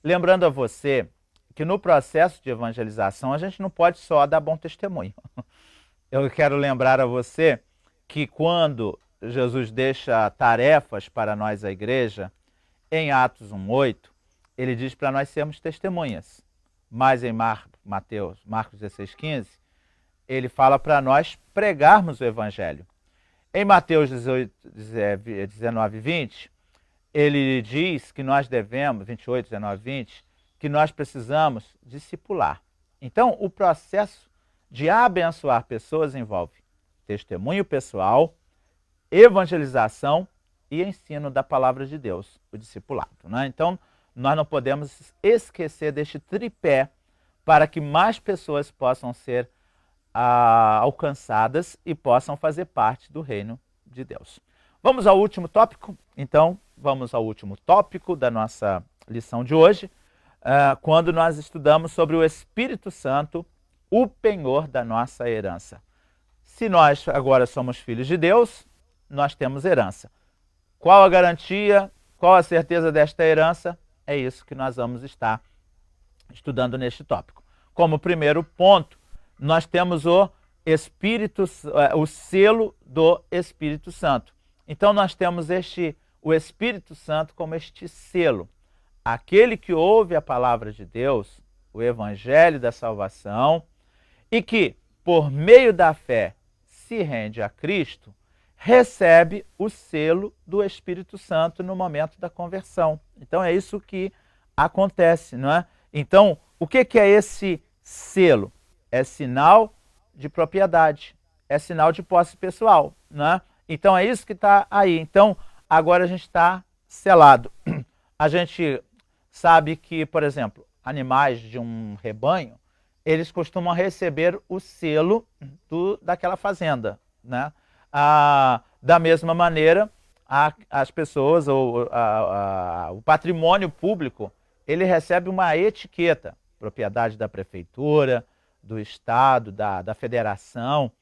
Lembrando a você que no processo de evangelização a gente não pode só dar bom testemunho. Eu quero lembrar a você que quando Jesus deixa tarefas para nós, a igreja, em Atos 1:8, ele diz para nós sermos testemunhas. Mas em Marcos 16:15, ele fala para nós pregarmos o evangelho. Em Mateus 19:20, ele diz que nós devemos, 28, 19, 20, que nós precisamos discipular. Então, o processo de abençoar pessoas envolve testemunho pessoal, evangelização e ensino da palavra de Deus, o discipulado, né? Então, nós não podemos esquecer deste tripé para que mais pessoas possam ser alcançadas e possam fazer parte do reino de Deus. Vamos ao último tópico? Então, vamos ao último tópico da nossa lição de hoje, quando nós estudamos sobre o Espírito Santo, o penhor da nossa herança. Se nós agora somos filhos de Deus, nós temos herança. Qual a garantia, qual a certeza desta herança? É isso que nós vamos estar estudando neste tópico. Como primeiro ponto, nós temos o selo do Espírito Santo. Então nós temos o Espírito Santo como este selo. Aquele que ouve a palavra de Deus, o evangelho da salvação, e que, por meio da fé, se rende a Cristo, recebe o selo do Espírito Santo no momento da conversão. Então é isso que acontece, não é? Então, o que é esse selo? É sinal de propriedade, é sinal de posse pessoal, né? Então é isso que está aí. Então agora a gente está selado. A gente sabe que, por exemplo, animais de um rebanho, eles costumam receber o selo daquela fazenda, né? Da mesma maneira, as pessoas, o patrimônio público, ele recebe uma etiqueta, propriedade da prefeitura, do Estado, da federação.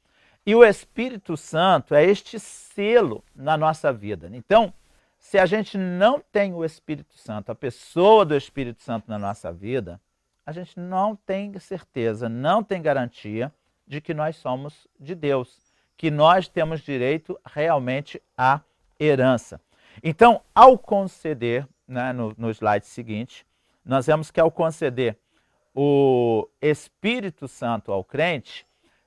E o Espírito Santo é este selo na nossa vida. Então, se a gente não tem o Espírito Santo, a pessoa do Espírito Santo na nossa vida, a gente não tem certeza, não tem garantia de que nós somos de Deus, que nós temos direito realmente à herança. Então, ao conceder, né, no slide seguinte, nós vemos que ao conceder o Espírito Santo ao crente,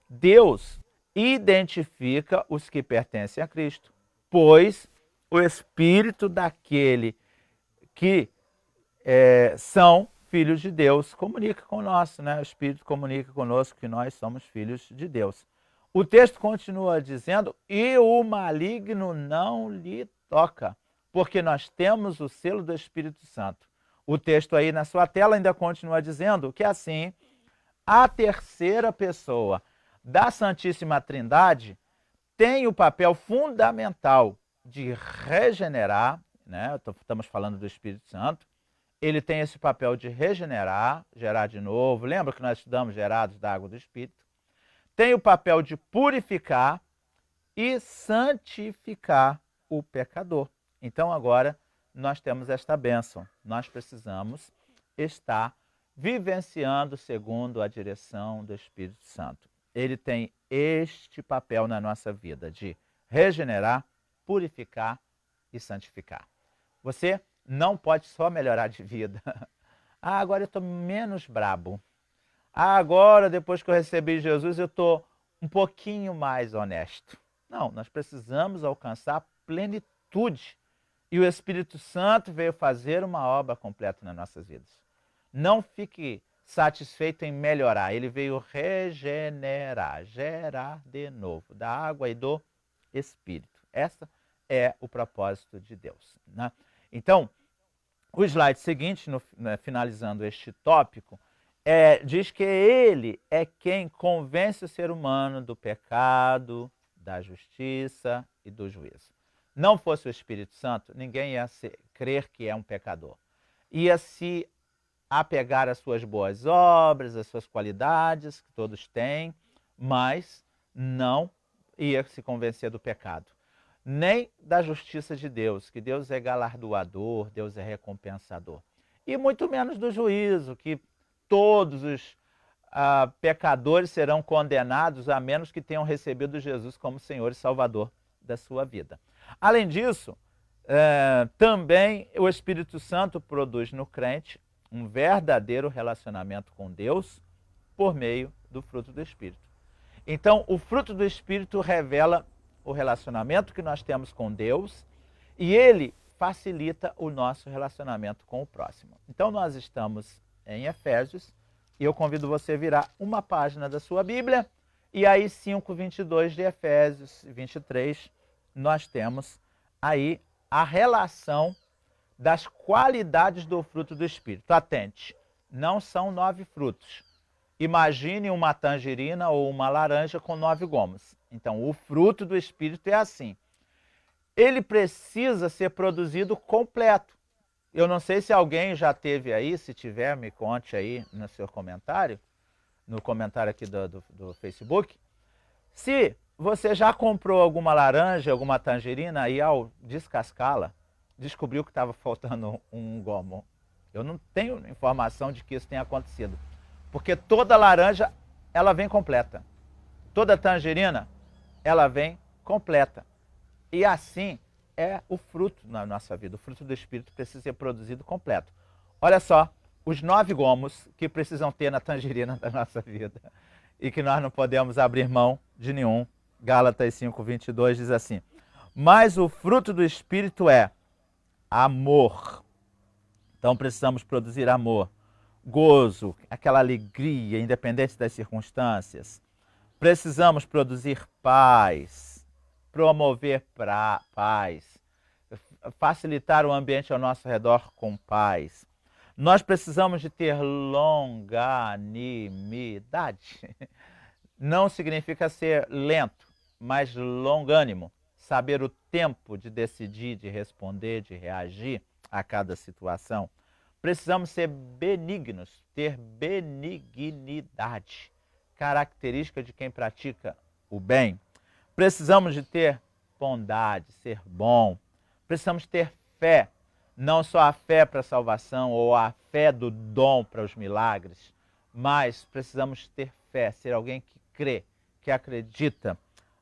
Deus identifica os que pertencem a Cristo, pois o Espírito daquele que são filhos de Deus comunica conosco, né? O Espírito comunica conosco que nós somos filhos de Deus. O texto continua dizendo, e o maligno não lhe toca, porque nós temos o selo do Espírito Santo. O texto aí na sua tela ainda continua dizendo que assim a terceira pessoa da Santíssima Trindade tem o papel fundamental de regenerar, né? Estamos falando do Espírito Santo. Ele tem esse papel de regenerar, gerar de novo. Lembra que nós estudamos gerados da água do Espírito? Tem o papel de purificar e santificar o pecador. Então agora nós temos esta bênção. Nós precisamos estar vivenciando segundo a direção do Espírito Santo. Ele tem este papel na nossa vida de regenerar, purificar e santificar. Você não pode só melhorar de vida. Ah, agora eu estou menos brabo. Ah, agora, depois que eu recebi Jesus, eu estou um pouquinho mais honesto. Não, nós precisamos alcançar plenitude. E o Espírito Santo veio fazer uma obra completa nas nossas vidas. Não fique satisfeito em melhorar. Ele veio regenerar, gerar de novo, da água e do Espírito. Esse é o propósito de Deus, né? Então, o slide seguinte, finalizando este tópico, diz que ele é quem convence o ser humano do pecado, da justiça e do juízo. Não fosse o Espírito Santo, ninguém ia crer que é um pecador. Ia se apegar às suas boas obras, às suas qualidades, que todos têm, mas não ia se convencer do pecado. Nem da justiça de Deus, que Deus é galardoador, Deus é recompensador. E muito menos do juízo, que todos os pecadores serão condenados, a menos que tenham recebido Jesus como Senhor e Salvador da sua vida. Além disso, também o Espírito Santo produz no crente um verdadeiro relacionamento com Deus por meio do fruto do Espírito. Então, o fruto do Espírito revela o relacionamento que nós temos com Deus e ele facilita o nosso relacionamento com o próximo. Então, nós estamos em Efésios e eu convido você a virar uma página da sua Bíblia e aí 5:22 de Efésios 23, nós temos aí a relação das qualidades do fruto do Espírito. Atente, não são 9 frutos. Imagine uma tangerina ou uma laranja com 9 gomos. Então, o fruto do Espírito é assim. Ele precisa ser produzido completo. Eu não sei se alguém já teve aí, se tiver, me conte aí no seu comentário, no comentário aqui do Facebook. Se você já comprou alguma laranja, alguma tangerina e ao descascá-la, descobriu que estava faltando um gomo. Eu não tenho informação de que isso tenha acontecido. Porque toda laranja, ela vem completa. Toda tangerina, ela vem completa. E assim é o fruto na nossa vida. O fruto do Espírito precisa ser produzido completo. Olha só, os 9 gomos que precisam ter na tangerina da nossa vida. E que nós não podemos abrir mão de nenhum. Gálatas 5:22 diz assim: mas o fruto do Espírito é amor. Então precisamos produzir amor, gozo, aquela alegria, independente das circunstâncias. Precisamos produzir paz, promover paz, facilitar o ambiente ao nosso redor com paz. Nós precisamos de ter longanimidade. Não significa ser lento, mas longânimo. Saber o tempo de decidir, de responder, de reagir a cada situação. Precisamos ser benignos, ter benignidade, característica de quem pratica o bem. Precisamos de ter bondade, ser bom. Precisamos ter fé, não só a fé para a salvação ou a fé do dom para os milagres, mas precisamos ter fé, ser alguém que crê, que acredita.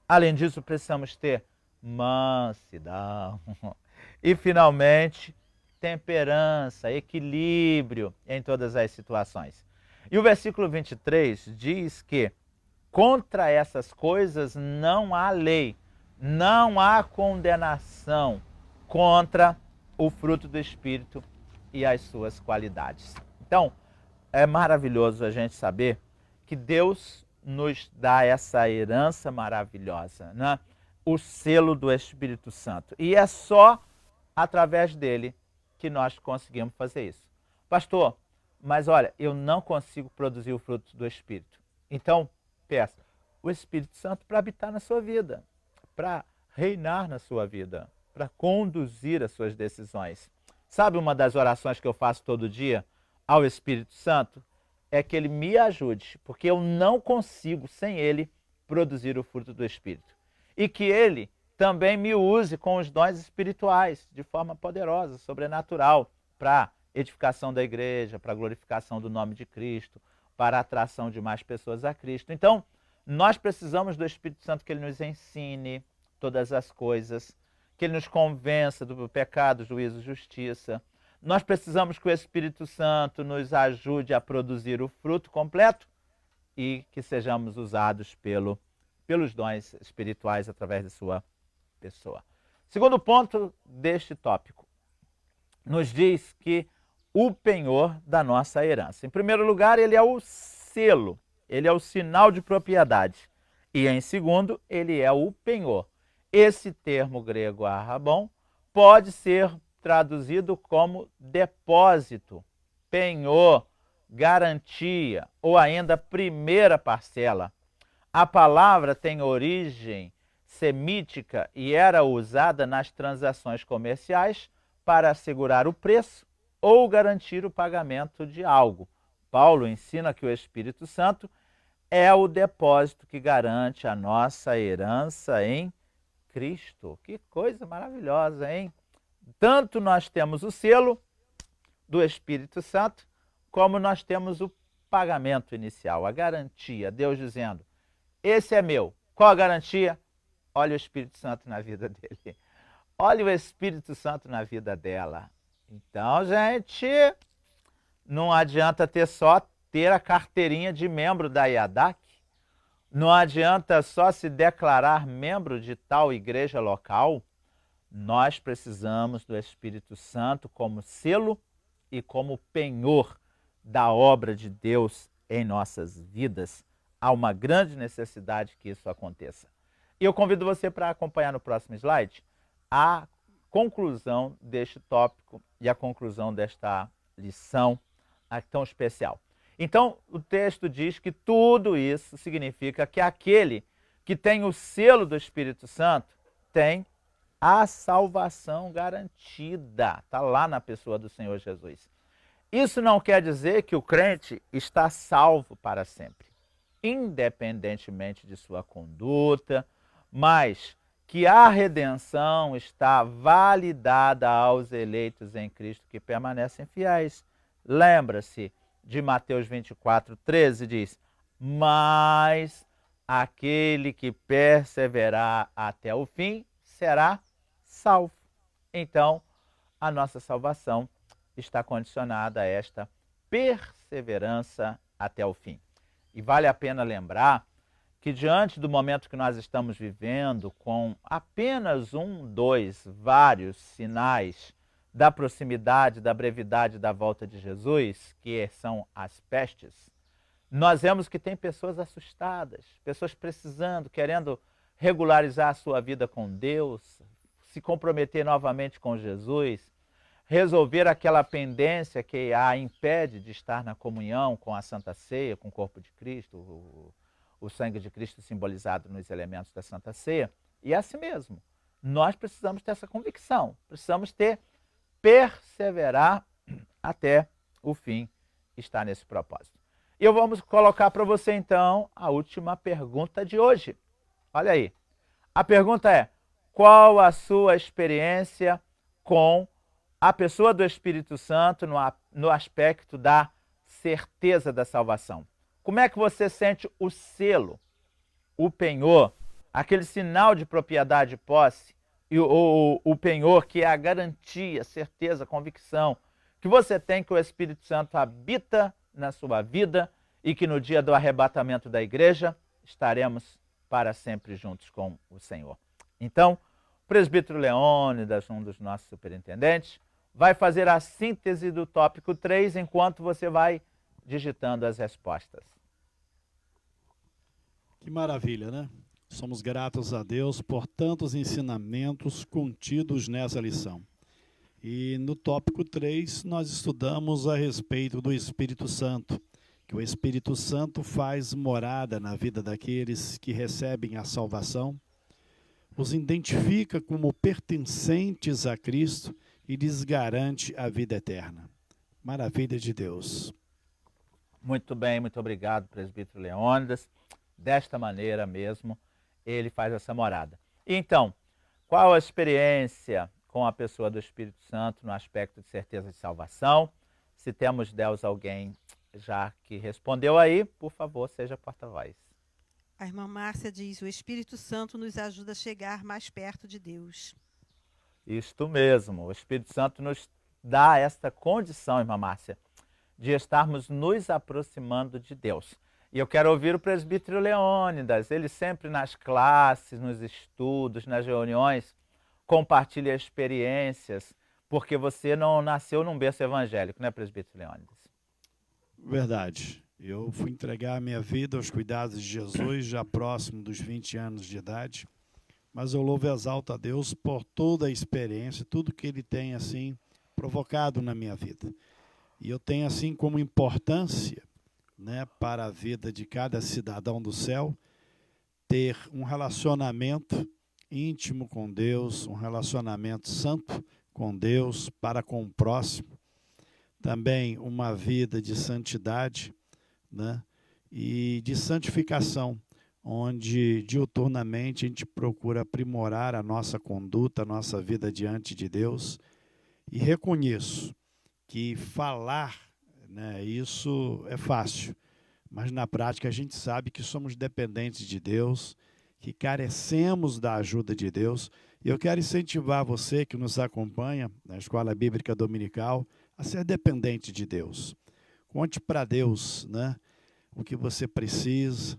Além disso, precisamos ter mansidão. E, finalmente, temperança, equilíbrio em todas as situações. E o versículo 23 diz que contra essas coisas não há lei, não há condenação contra o fruto do Espírito e as suas qualidades. Então, é maravilhoso a gente saber que Deus nos dá essa herança maravilhosa, né? O selo do Espírito Santo. E é só através dele que nós conseguimos fazer isso. Pastor, mas olha, eu não consigo produzir o fruto do Espírito. Então, peça o Espírito Santo para habitar na sua vida, para reinar na sua vida, para conduzir as suas decisões. Sabe uma das orações que eu faço todo dia ao Espírito Santo? É que ele me ajude, porque eu não consigo, sem ele, produzir o fruto do Espírito. E que ele também me use com os dons espirituais, de forma poderosa, sobrenatural, para edificação da igreja, para a glorificação do nome de Cristo, para a atração de mais pessoas a Cristo. Então, nós precisamos do Espírito Santo que ele nos ensine todas as coisas, que ele nos convença do pecado, juízo e justiça. Nós precisamos que o Espírito Santo nos ajude a produzir o fruto completo e que sejamos usados pelos dons espirituais através de sua pessoa. Segundo ponto deste tópico, nos diz que o penhor da nossa herança. Em primeiro lugar, ele é o selo, ele é o sinal de propriedade. E em segundo, ele é o penhor. Esse termo grego arrabon pode ser traduzido como depósito, penhor, garantia ou ainda primeira parcela. A palavra tem origem semítica e era usada nas transações comerciais para assegurar o preço ou garantir o pagamento de algo. Paulo ensina que o Espírito Santo é o depósito que garante a nossa herança em Cristo. Que coisa maravilhosa, hein? Tanto nós temos o selo do Espírito Santo, como nós temos o pagamento inicial, a garantia. Deus dizendo, esse é meu. Qual a garantia? Olha o Espírito Santo na vida dele. Olha o Espírito Santo na vida dela. Então, gente, não adianta ter a carteirinha de membro da IADAC. Não adianta só se declarar membro de tal igreja local. Nós precisamos do Espírito Santo como selo e como penhor da obra de Deus em nossas vidas. Há uma grande necessidade que isso aconteça. E eu convido você para acompanhar no próximo slide a conclusão deste tópico e a conclusão desta lição tão especial. Então, o texto diz que tudo isso significa que aquele que tem o selo do Espírito Santo tem a salvação garantida. Está lá na pessoa do Senhor Jesus. Isso não quer dizer que o crente está salvo para sempre, independentemente de sua conduta, mas que a redenção está validada aos eleitos em Cristo que permanecem fiéis. Lembra-se de Mateus 24:13, diz, mas aquele que perseverar até o fim será salvo. Então, a nossa salvação está condicionada a esta perseverança até o fim. E vale a pena lembrar que diante do momento que nós estamos vivendo, com apenas vários sinais da proximidade, da brevidade da volta de Jesus, que são as pestes, nós vemos que tem pessoas assustadas, pessoas precisando, querendo regularizar a sua vida com Deus, se comprometer novamente com Jesus, resolver aquela pendência que a impede de estar na comunhão com a Santa Ceia, com o corpo de Cristo, o sangue de Cristo simbolizado nos elementos da Santa Ceia. E é assim mesmo. Nós precisamos ter essa convicção, precisamos perseverar até o fim, estar nesse propósito. E eu vamos colocar para você, então, a última pergunta de hoje. Olha aí. A pergunta é, qual a sua experiência com a pessoa do Espírito Santo no aspecto da certeza da salvação? Como é que você sente o selo, o penhor, aquele sinal de propriedade e posse, e o penhor que é a garantia, certeza, convicção, que você tem que o Espírito Santo habita na sua vida e que no dia do arrebatamento da igreja estaremos para sempre juntos com o Senhor. Então, o presbítero Leônidas, um dos nossos superintendentes, vai fazer a síntese do tópico 3 enquanto você vai digitando as respostas. Que maravilha, né? Somos gratos a Deus por tantos ensinamentos contidos nessa lição. E no tópico 3, nós estudamos a respeito do Espírito Santo, que o Espírito Santo faz morada na vida daqueles que recebem a salvação, os identifica como pertencentes a Cristo e lhes garante a vida eterna. Maravilha de Deus. Muito bem, muito obrigado, presbítero Leônidas. Desta maneira mesmo, ele faz essa morada. E então, qual a experiência com a pessoa do Espírito Santo no aspecto de certeza de salvação? Se temos, Deus, alguém já que respondeu aí, por favor, seja porta-voz. A irmã Márcia diz: o Espírito Santo nos ajuda a chegar mais perto de Deus. Isto mesmo, o Espírito Santo nos dá esta condição, irmã Márcia, de estarmos nos aproximando de Deus. E eu quero ouvir o presbítero Leônidas, ele sempre nas classes, nos estudos, nas reuniões, compartilha experiências, porque você não nasceu num berço evangélico, né, presbítero Leônidas? Verdade. Eu fui entregar a minha vida aos cuidados de Jesus já próximo dos 20 anos de idade, mas eu louvo e exalto a Deus por toda a experiência, tudo que Ele tem assim provocado na minha vida. E eu tenho assim como importância, né, para a vida de cada cidadão do céu, ter um relacionamento íntimo com Deus, um relacionamento santo com Deus, para com o próximo. Também uma vida de santidade, né, e de santificação, onde diuturnamente a gente procura aprimorar a nossa conduta, a nossa vida diante de Deus. E reconheço que falar, né, isso é fácil, mas na prática a gente sabe que somos dependentes de Deus, que carecemos da ajuda de Deus. E eu quero incentivar você que nos acompanha na Escola Bíblica Dominical a ser dependente de Deus. Conte para Deus, né, o que você precisa.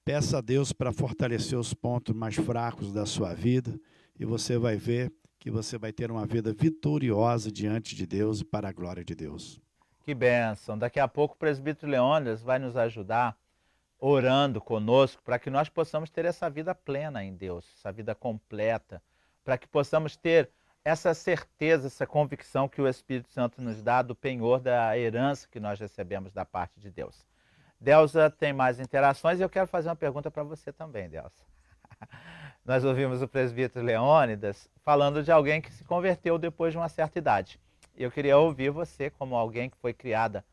Peça a Deus para fortalecer os pontos mais fracos da sua vida e você vai ver que você vai ter uma vida vitoriosa diante de Deus e para a glória de Deus. Que bênção! Daqui a pouco o presbítero Leônidas vai nos ajudar orando conosco para que nós possamos ter essa vida plena em Deus, essa vida completa, para que possamos ter essa certeza, essa convicção que o Espírito Santo nos dá do penhor da herança que nós recebemos da parte de Deus. Delza tem mais interações e eu quero fazer uma pergunta para você também, Delza. Nós ouvimos o presbítero Leônidas falando de alguém que se converteu depois de uma certa idade. Eu queria ouvir você, como alguém que foi criada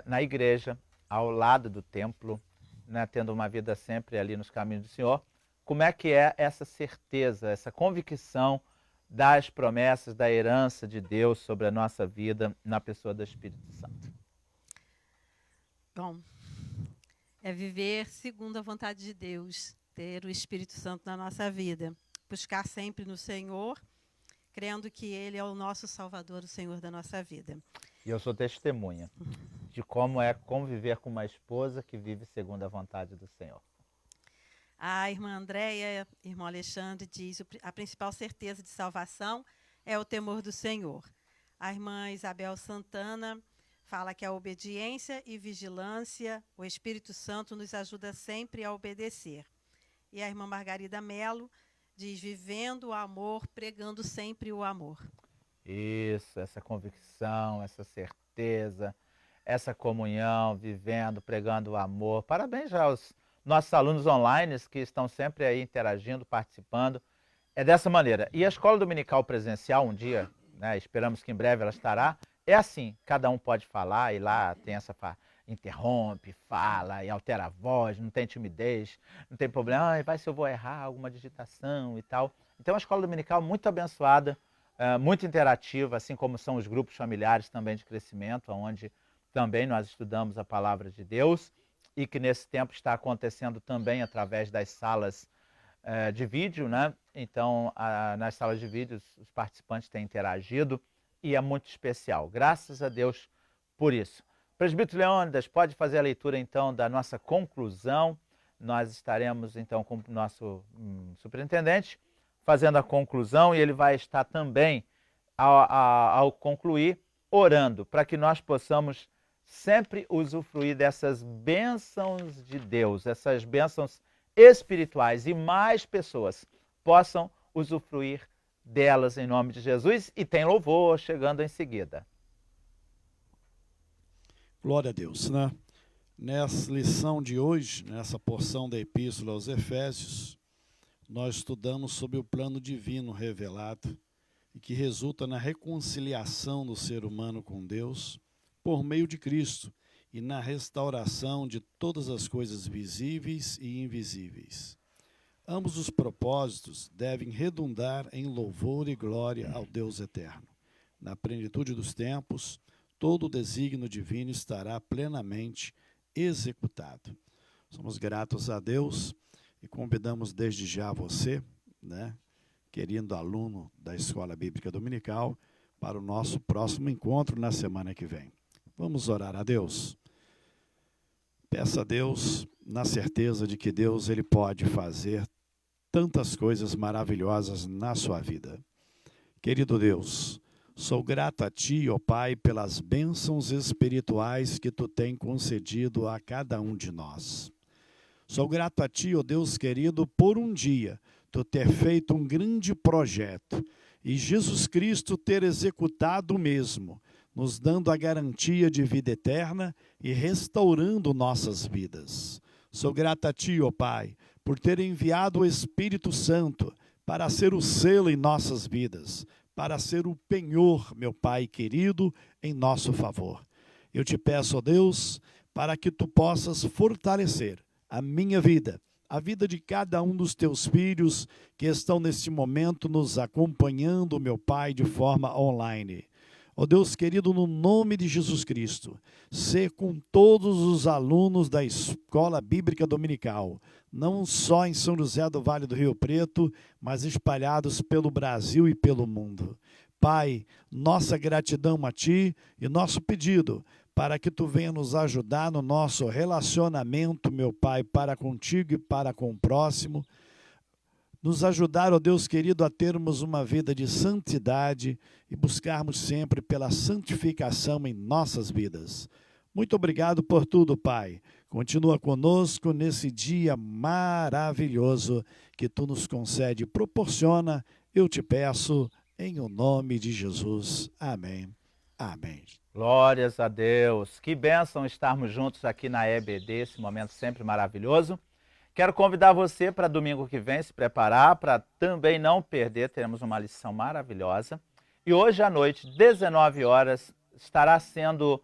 na igreja, ao lado do templo, né, tendo uma vida sempre ali nos caminhos do Senhor. Como é que é essa certeza, essa convicção das promessas, da herança de Deus sobre a nossa vida na pessoa do Espírito Santo? Bom, é viver segundo a vontade de Deus, ter o Espírito Santo na nossa vida, buscar sempre no Senhor, crendo que Ele é o nosso Salvador, o Senhor da nossa vida. E eu sou testemunha de como é conviver com uma esposa que vive segundo a vontade do Senhor. A irmã Andréia, irmão Alexandre, diz: a principal certeza de salvação é o temor do Senhor. A irmã Isabel Santana fala que a obediência e vigilância, o Espírito Santo nos ajuda sempre a obedecer. E a irmã Margarida Melo diz: vivendo o amor, pregando sempre o amor. Isso, essa convicção, essa certeza, essa comunhão, vivendo, pregando o amor. Parabéns já aos nossos alunos online que estão sempre aí interagindo, participando. É dessa maneira. E a escola dominical presencial, um dia, né, esperamos que em breve ela estará, é assim, cada um pode falar e lá tem essa interrompe, fala e altera a voz, não tem timidez, não tem problema, vai se eu vou errar alguma digitação e tal. Então a escola dominical muito abençoada, muito interativa, assim como são os grupos familiares também de crescimento, onde também nós estudamos a palavra de Deus e que nesse tempo está acontecendo também através das salas de vídeo, né? Então, nas salas de vídeo, os participantes têm interagido e é muito especial. Graças a Deus por isso. Presbítero Leônidas, pode fazer a leitura, então, da nossa conclusão. Nós estaremos, então, com o nosso superintendente fazendo a conclusão e ele vai estar também, ao concluir, orando para que nós possamos sempre usufruir dessas bênçãos de Deus, essas bênçãos espirituais e mais pessoas possam usufruir delas em nome de Jesus e tem louvor chegando em seguida. Glória a Deus, né? Nessa lição de hoje, nessa porção da Epístola aos Efésios, nós estudamos sobre o plano divino revelado e que resulta na reconciliação do ser humano com Deus por meio de Cristo e na restauração de todas as coisas visíveis e invisíveis. Ambos os propósitos devem redundar em louvor e glória ao Deus eterno. Na plenitude dos tempos, todo o desígnio divino estará plenamente executado. Somos gratos a Deus e convidamos desde já você, né, querido aluno da Escola Bíblica Dominical, para o nosso próximo encontro na semana que vem. Vamos orar a Deus. Peça a Deus, na certeza de que Deus ele pode fazer tantas coisas maravilhosas na sua vida. Querido Deus, sou grato a Ti, ó Pai, pelas bênçãos espirituais que Tu tem concedido a cada um de nós. Sou grato a Ti, ó Deus querido, por um dia Tu ter feito um grande projeto e Jesus Cristo ter executado o mesmo, nos dando a garantia de vida eterna e restaurando nossas vidas. Sou grato a Ti, ó Pai, por ter enviado o Espírito Santo para ser o selo em nossas vidas, para ser o penhor, meu Pai querido, em nosso favor. Eu te peço, ó Deus, para que Tu possas fortalecer a minha vida, a vida de cada um dos Teus filhos que estão neste momento nos acompanhando, meu Pai, de forma online. Ó Deus querido, no nome de Jesus Cristo, ser com todos os alunos da Escola Bíblica Dominical, não só em São José do Vale do Rio Preto, mas espalhados pelo Brasil e pelo mundo. Pai, nossa gratidão a Ti e nosso pedido para que Tu venha nos ajudar no nosso relacionamento, meu Pai, para contigo e para com o próximo. Nos ajudar, ó Deus querido, a termos uma vida de santidade e buscarmos sempre pela santificação em nossas vidas. Muito obrigado por tudo, Pai. Continua conosco nesse dia maravilhoso que Tu nos concede e proporciona. Eu te peço, em o nome de Jesus. Amém. Amém. Glórias a Deus. Que bênção estarmos juntos aqui na EBD, esse momento sempre maravilhoso. Quero convidar você para domingo que vem se preparar, para também não perder, teremos uma lição maravilhosa. E hoje à noite, 19 horas, estará sendo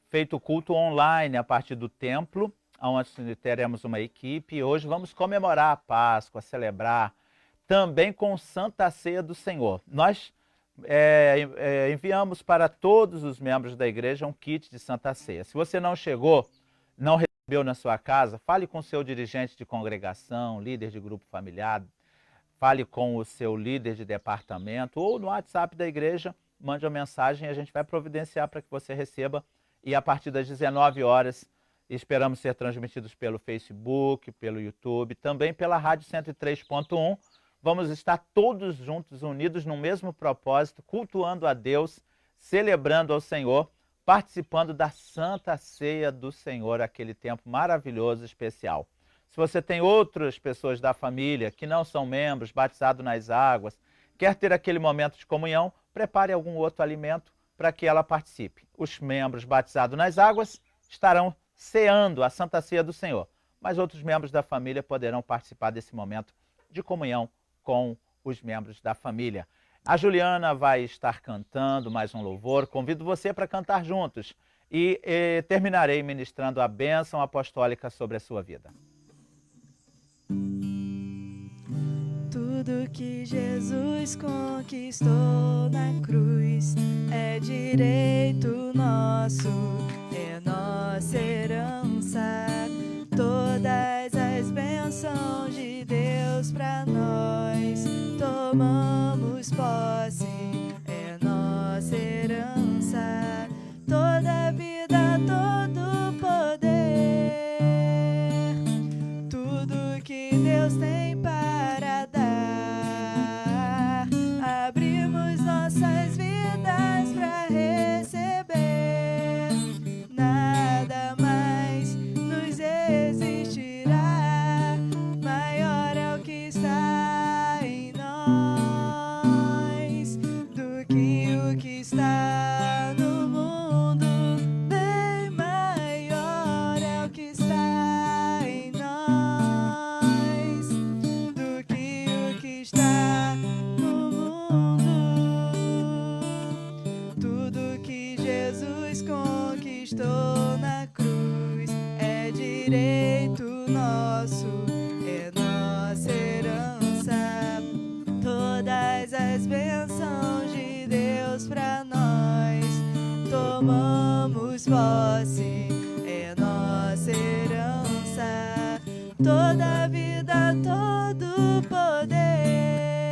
feito o culto online a partir do templo, onde teremos uma equipe. E hoje vamos comemorar a Páscoa, celebrar também com Santa Ceia do Senhor. Nós enviamos para todos os membros da igreja um kit de Santa Ceia. Se você não chegou, não recebeu na sua casa, fale com o seu dirigente de congregação, líder de grupo familiar, fale com o seu líder de departamento ou no WhatsApp da igreja, mande uma mensagem e a gente vai providenciar para que você receba. E a partir das 19 horas, esperamos ser transmitidos pelo Facebook, pelo YouTube, também pela Rádio 103.1. Vamos estar todos juntos, unidos no mesmo propósito, cultuando a Deus, celebrando ao Senhor, participando da Santa Ceia do Senhor, aquele tempo maravilhoso, especial. Se você tem outras pessoas da família que não são membros, batizados nas águas, quer ter aquele momento de comunhão, prepare algum outro alimento para que ela participe. Os membros batizados nas águas estarão ceando a Santa Ceia do Senhor, mas outros membros da família poderão participar desse momento de comunhão com os membros da família. A Juliana vai estar cantando mais um louvor. Convido você para cantar juntos e terminarei ministrando a bênção apostólica sobre a sua vida. Tudo que Jesus conquistou na cruz é direito nosso, é nossa herança. Todas as bênçãos de Deus para nós tomamos posse, é nossa herança. Toda vida, todo poder, tudo que Deus tem para dar, abrimos nossas vidas para receber. Nada mais nos resistirá, maior é o que está em nós. nosso, é nossa herança. Todas as bênçãos de Deus pra nós, tomamos posse, é nossa herança. Toda a vida, todo poder,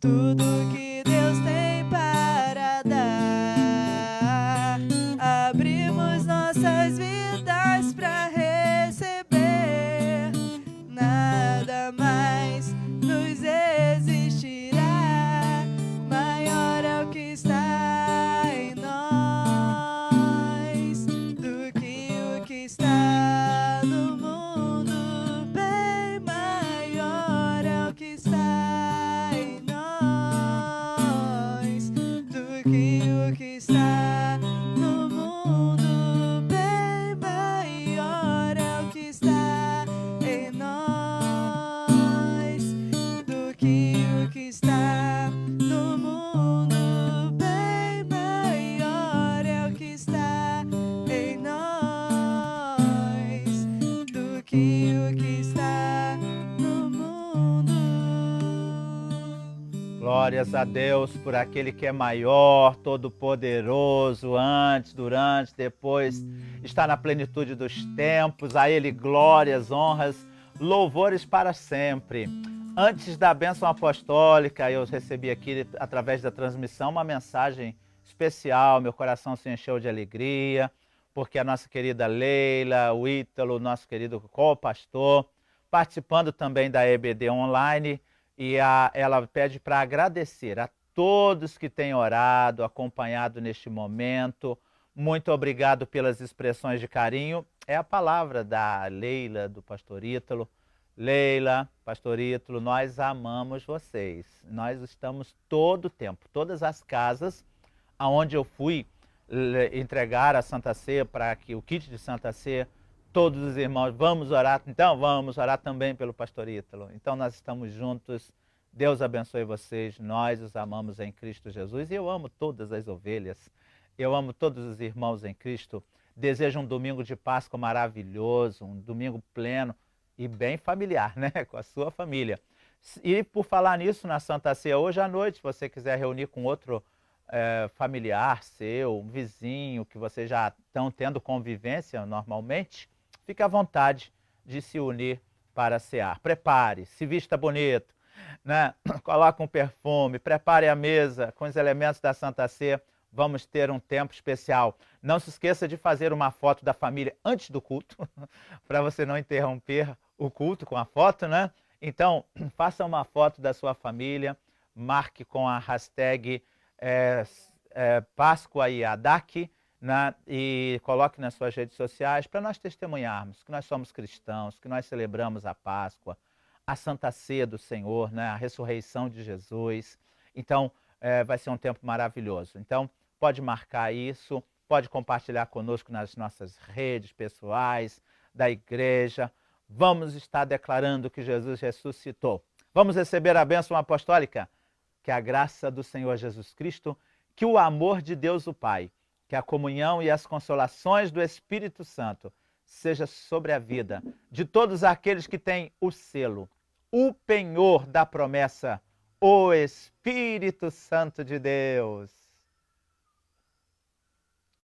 tudo que Deus tem para dar, abrimos nossas vidas para receber. Nada mais nos existirá, maior é o que está em nós do que o que está no mundo. Bem maior é o que está em nós do que o que está no mundo. Bem maior é o que está em nós do que o que está no mundo. Bem maior é o que está em nós do que o que está no mundo. Glórias a Deus por aquele que é maior, todo-poderoso, antes, durante, depois, está na plenitude dos tempos. A Ele glórias, honras, louvores para sempre. Antes da bênção apostólica, eu recebi aqui, através da transmissão, uma mensagem especial. Meu coração se encheu de alegria, porque a nossa querida Leila, o Ítalo, nosso querido co-pastor, participando também da EBD Online, e ela pede para agradecer a todos que têm orado, acompanhado neste momento. Muito obrigado pelas expressões de carinho. É a palavra da Leila, do pastor Ítalo. Leila, pastor Ítalo, nós amamos vocês. Nós estamos todo o tempo, todas as casas aonde eu fui entregar a Santa Ceia, para que o kit de Santa Ceia, todos os irmãos, vamos orar, então vamos orar também pelo pastor Ítalo. Então nós estamos juntos, Deus abençoe vocês, nós os amamos em Cristo Jesus, e eu amo todas as ovelhas, eu amo todos os irmãos em Cristo, desejo um domingo de Páscoa maravilhoso, um domingo pleno e bem familiar, né, com a sua família. E por falar nisso, na Santa Ceia, hoje à noite, se você quiser reunir com outro familiar seu, um vizinho, que vocês já estão tendo convivência normalmente, fique à vontade de se unir para cear. Prepare, se vista bonito, né? Coloque um perfume, prepare a mesa com os elementos da Santa Ceia. Vamos ter um tempo especial. Não se esqueça de fazer uma foto da família antes do culto, para você não interromper o culto com a foto, né? Então, faça uma foto da sua família, marque com a hashtag Páscoa e Adak, né? E coloque nas suas redes sociais para nós testemunharmos que nós somos cristãos, que nós celebramos a Páscoa, a Santa Ceia do Senhor, né? A ressurreição de Jesus. Então, vai ser um tempo maravilhoso. Então, pode marcar isso, pode compartilhar conosco nas nossas redes pessoais, da igreja. Vamos estar declarando que Jesus ressuscitou. Vamos receber a bênção apostólica? Que a graça do Senhor Jesus Cristo, que o amor de Deus o Pai, que a comunhão e as consolações do Espírito Santo seja sobre a vida de todos aqueles que têm o selo, o penhor da promessa, o Espírito Santo de Deus.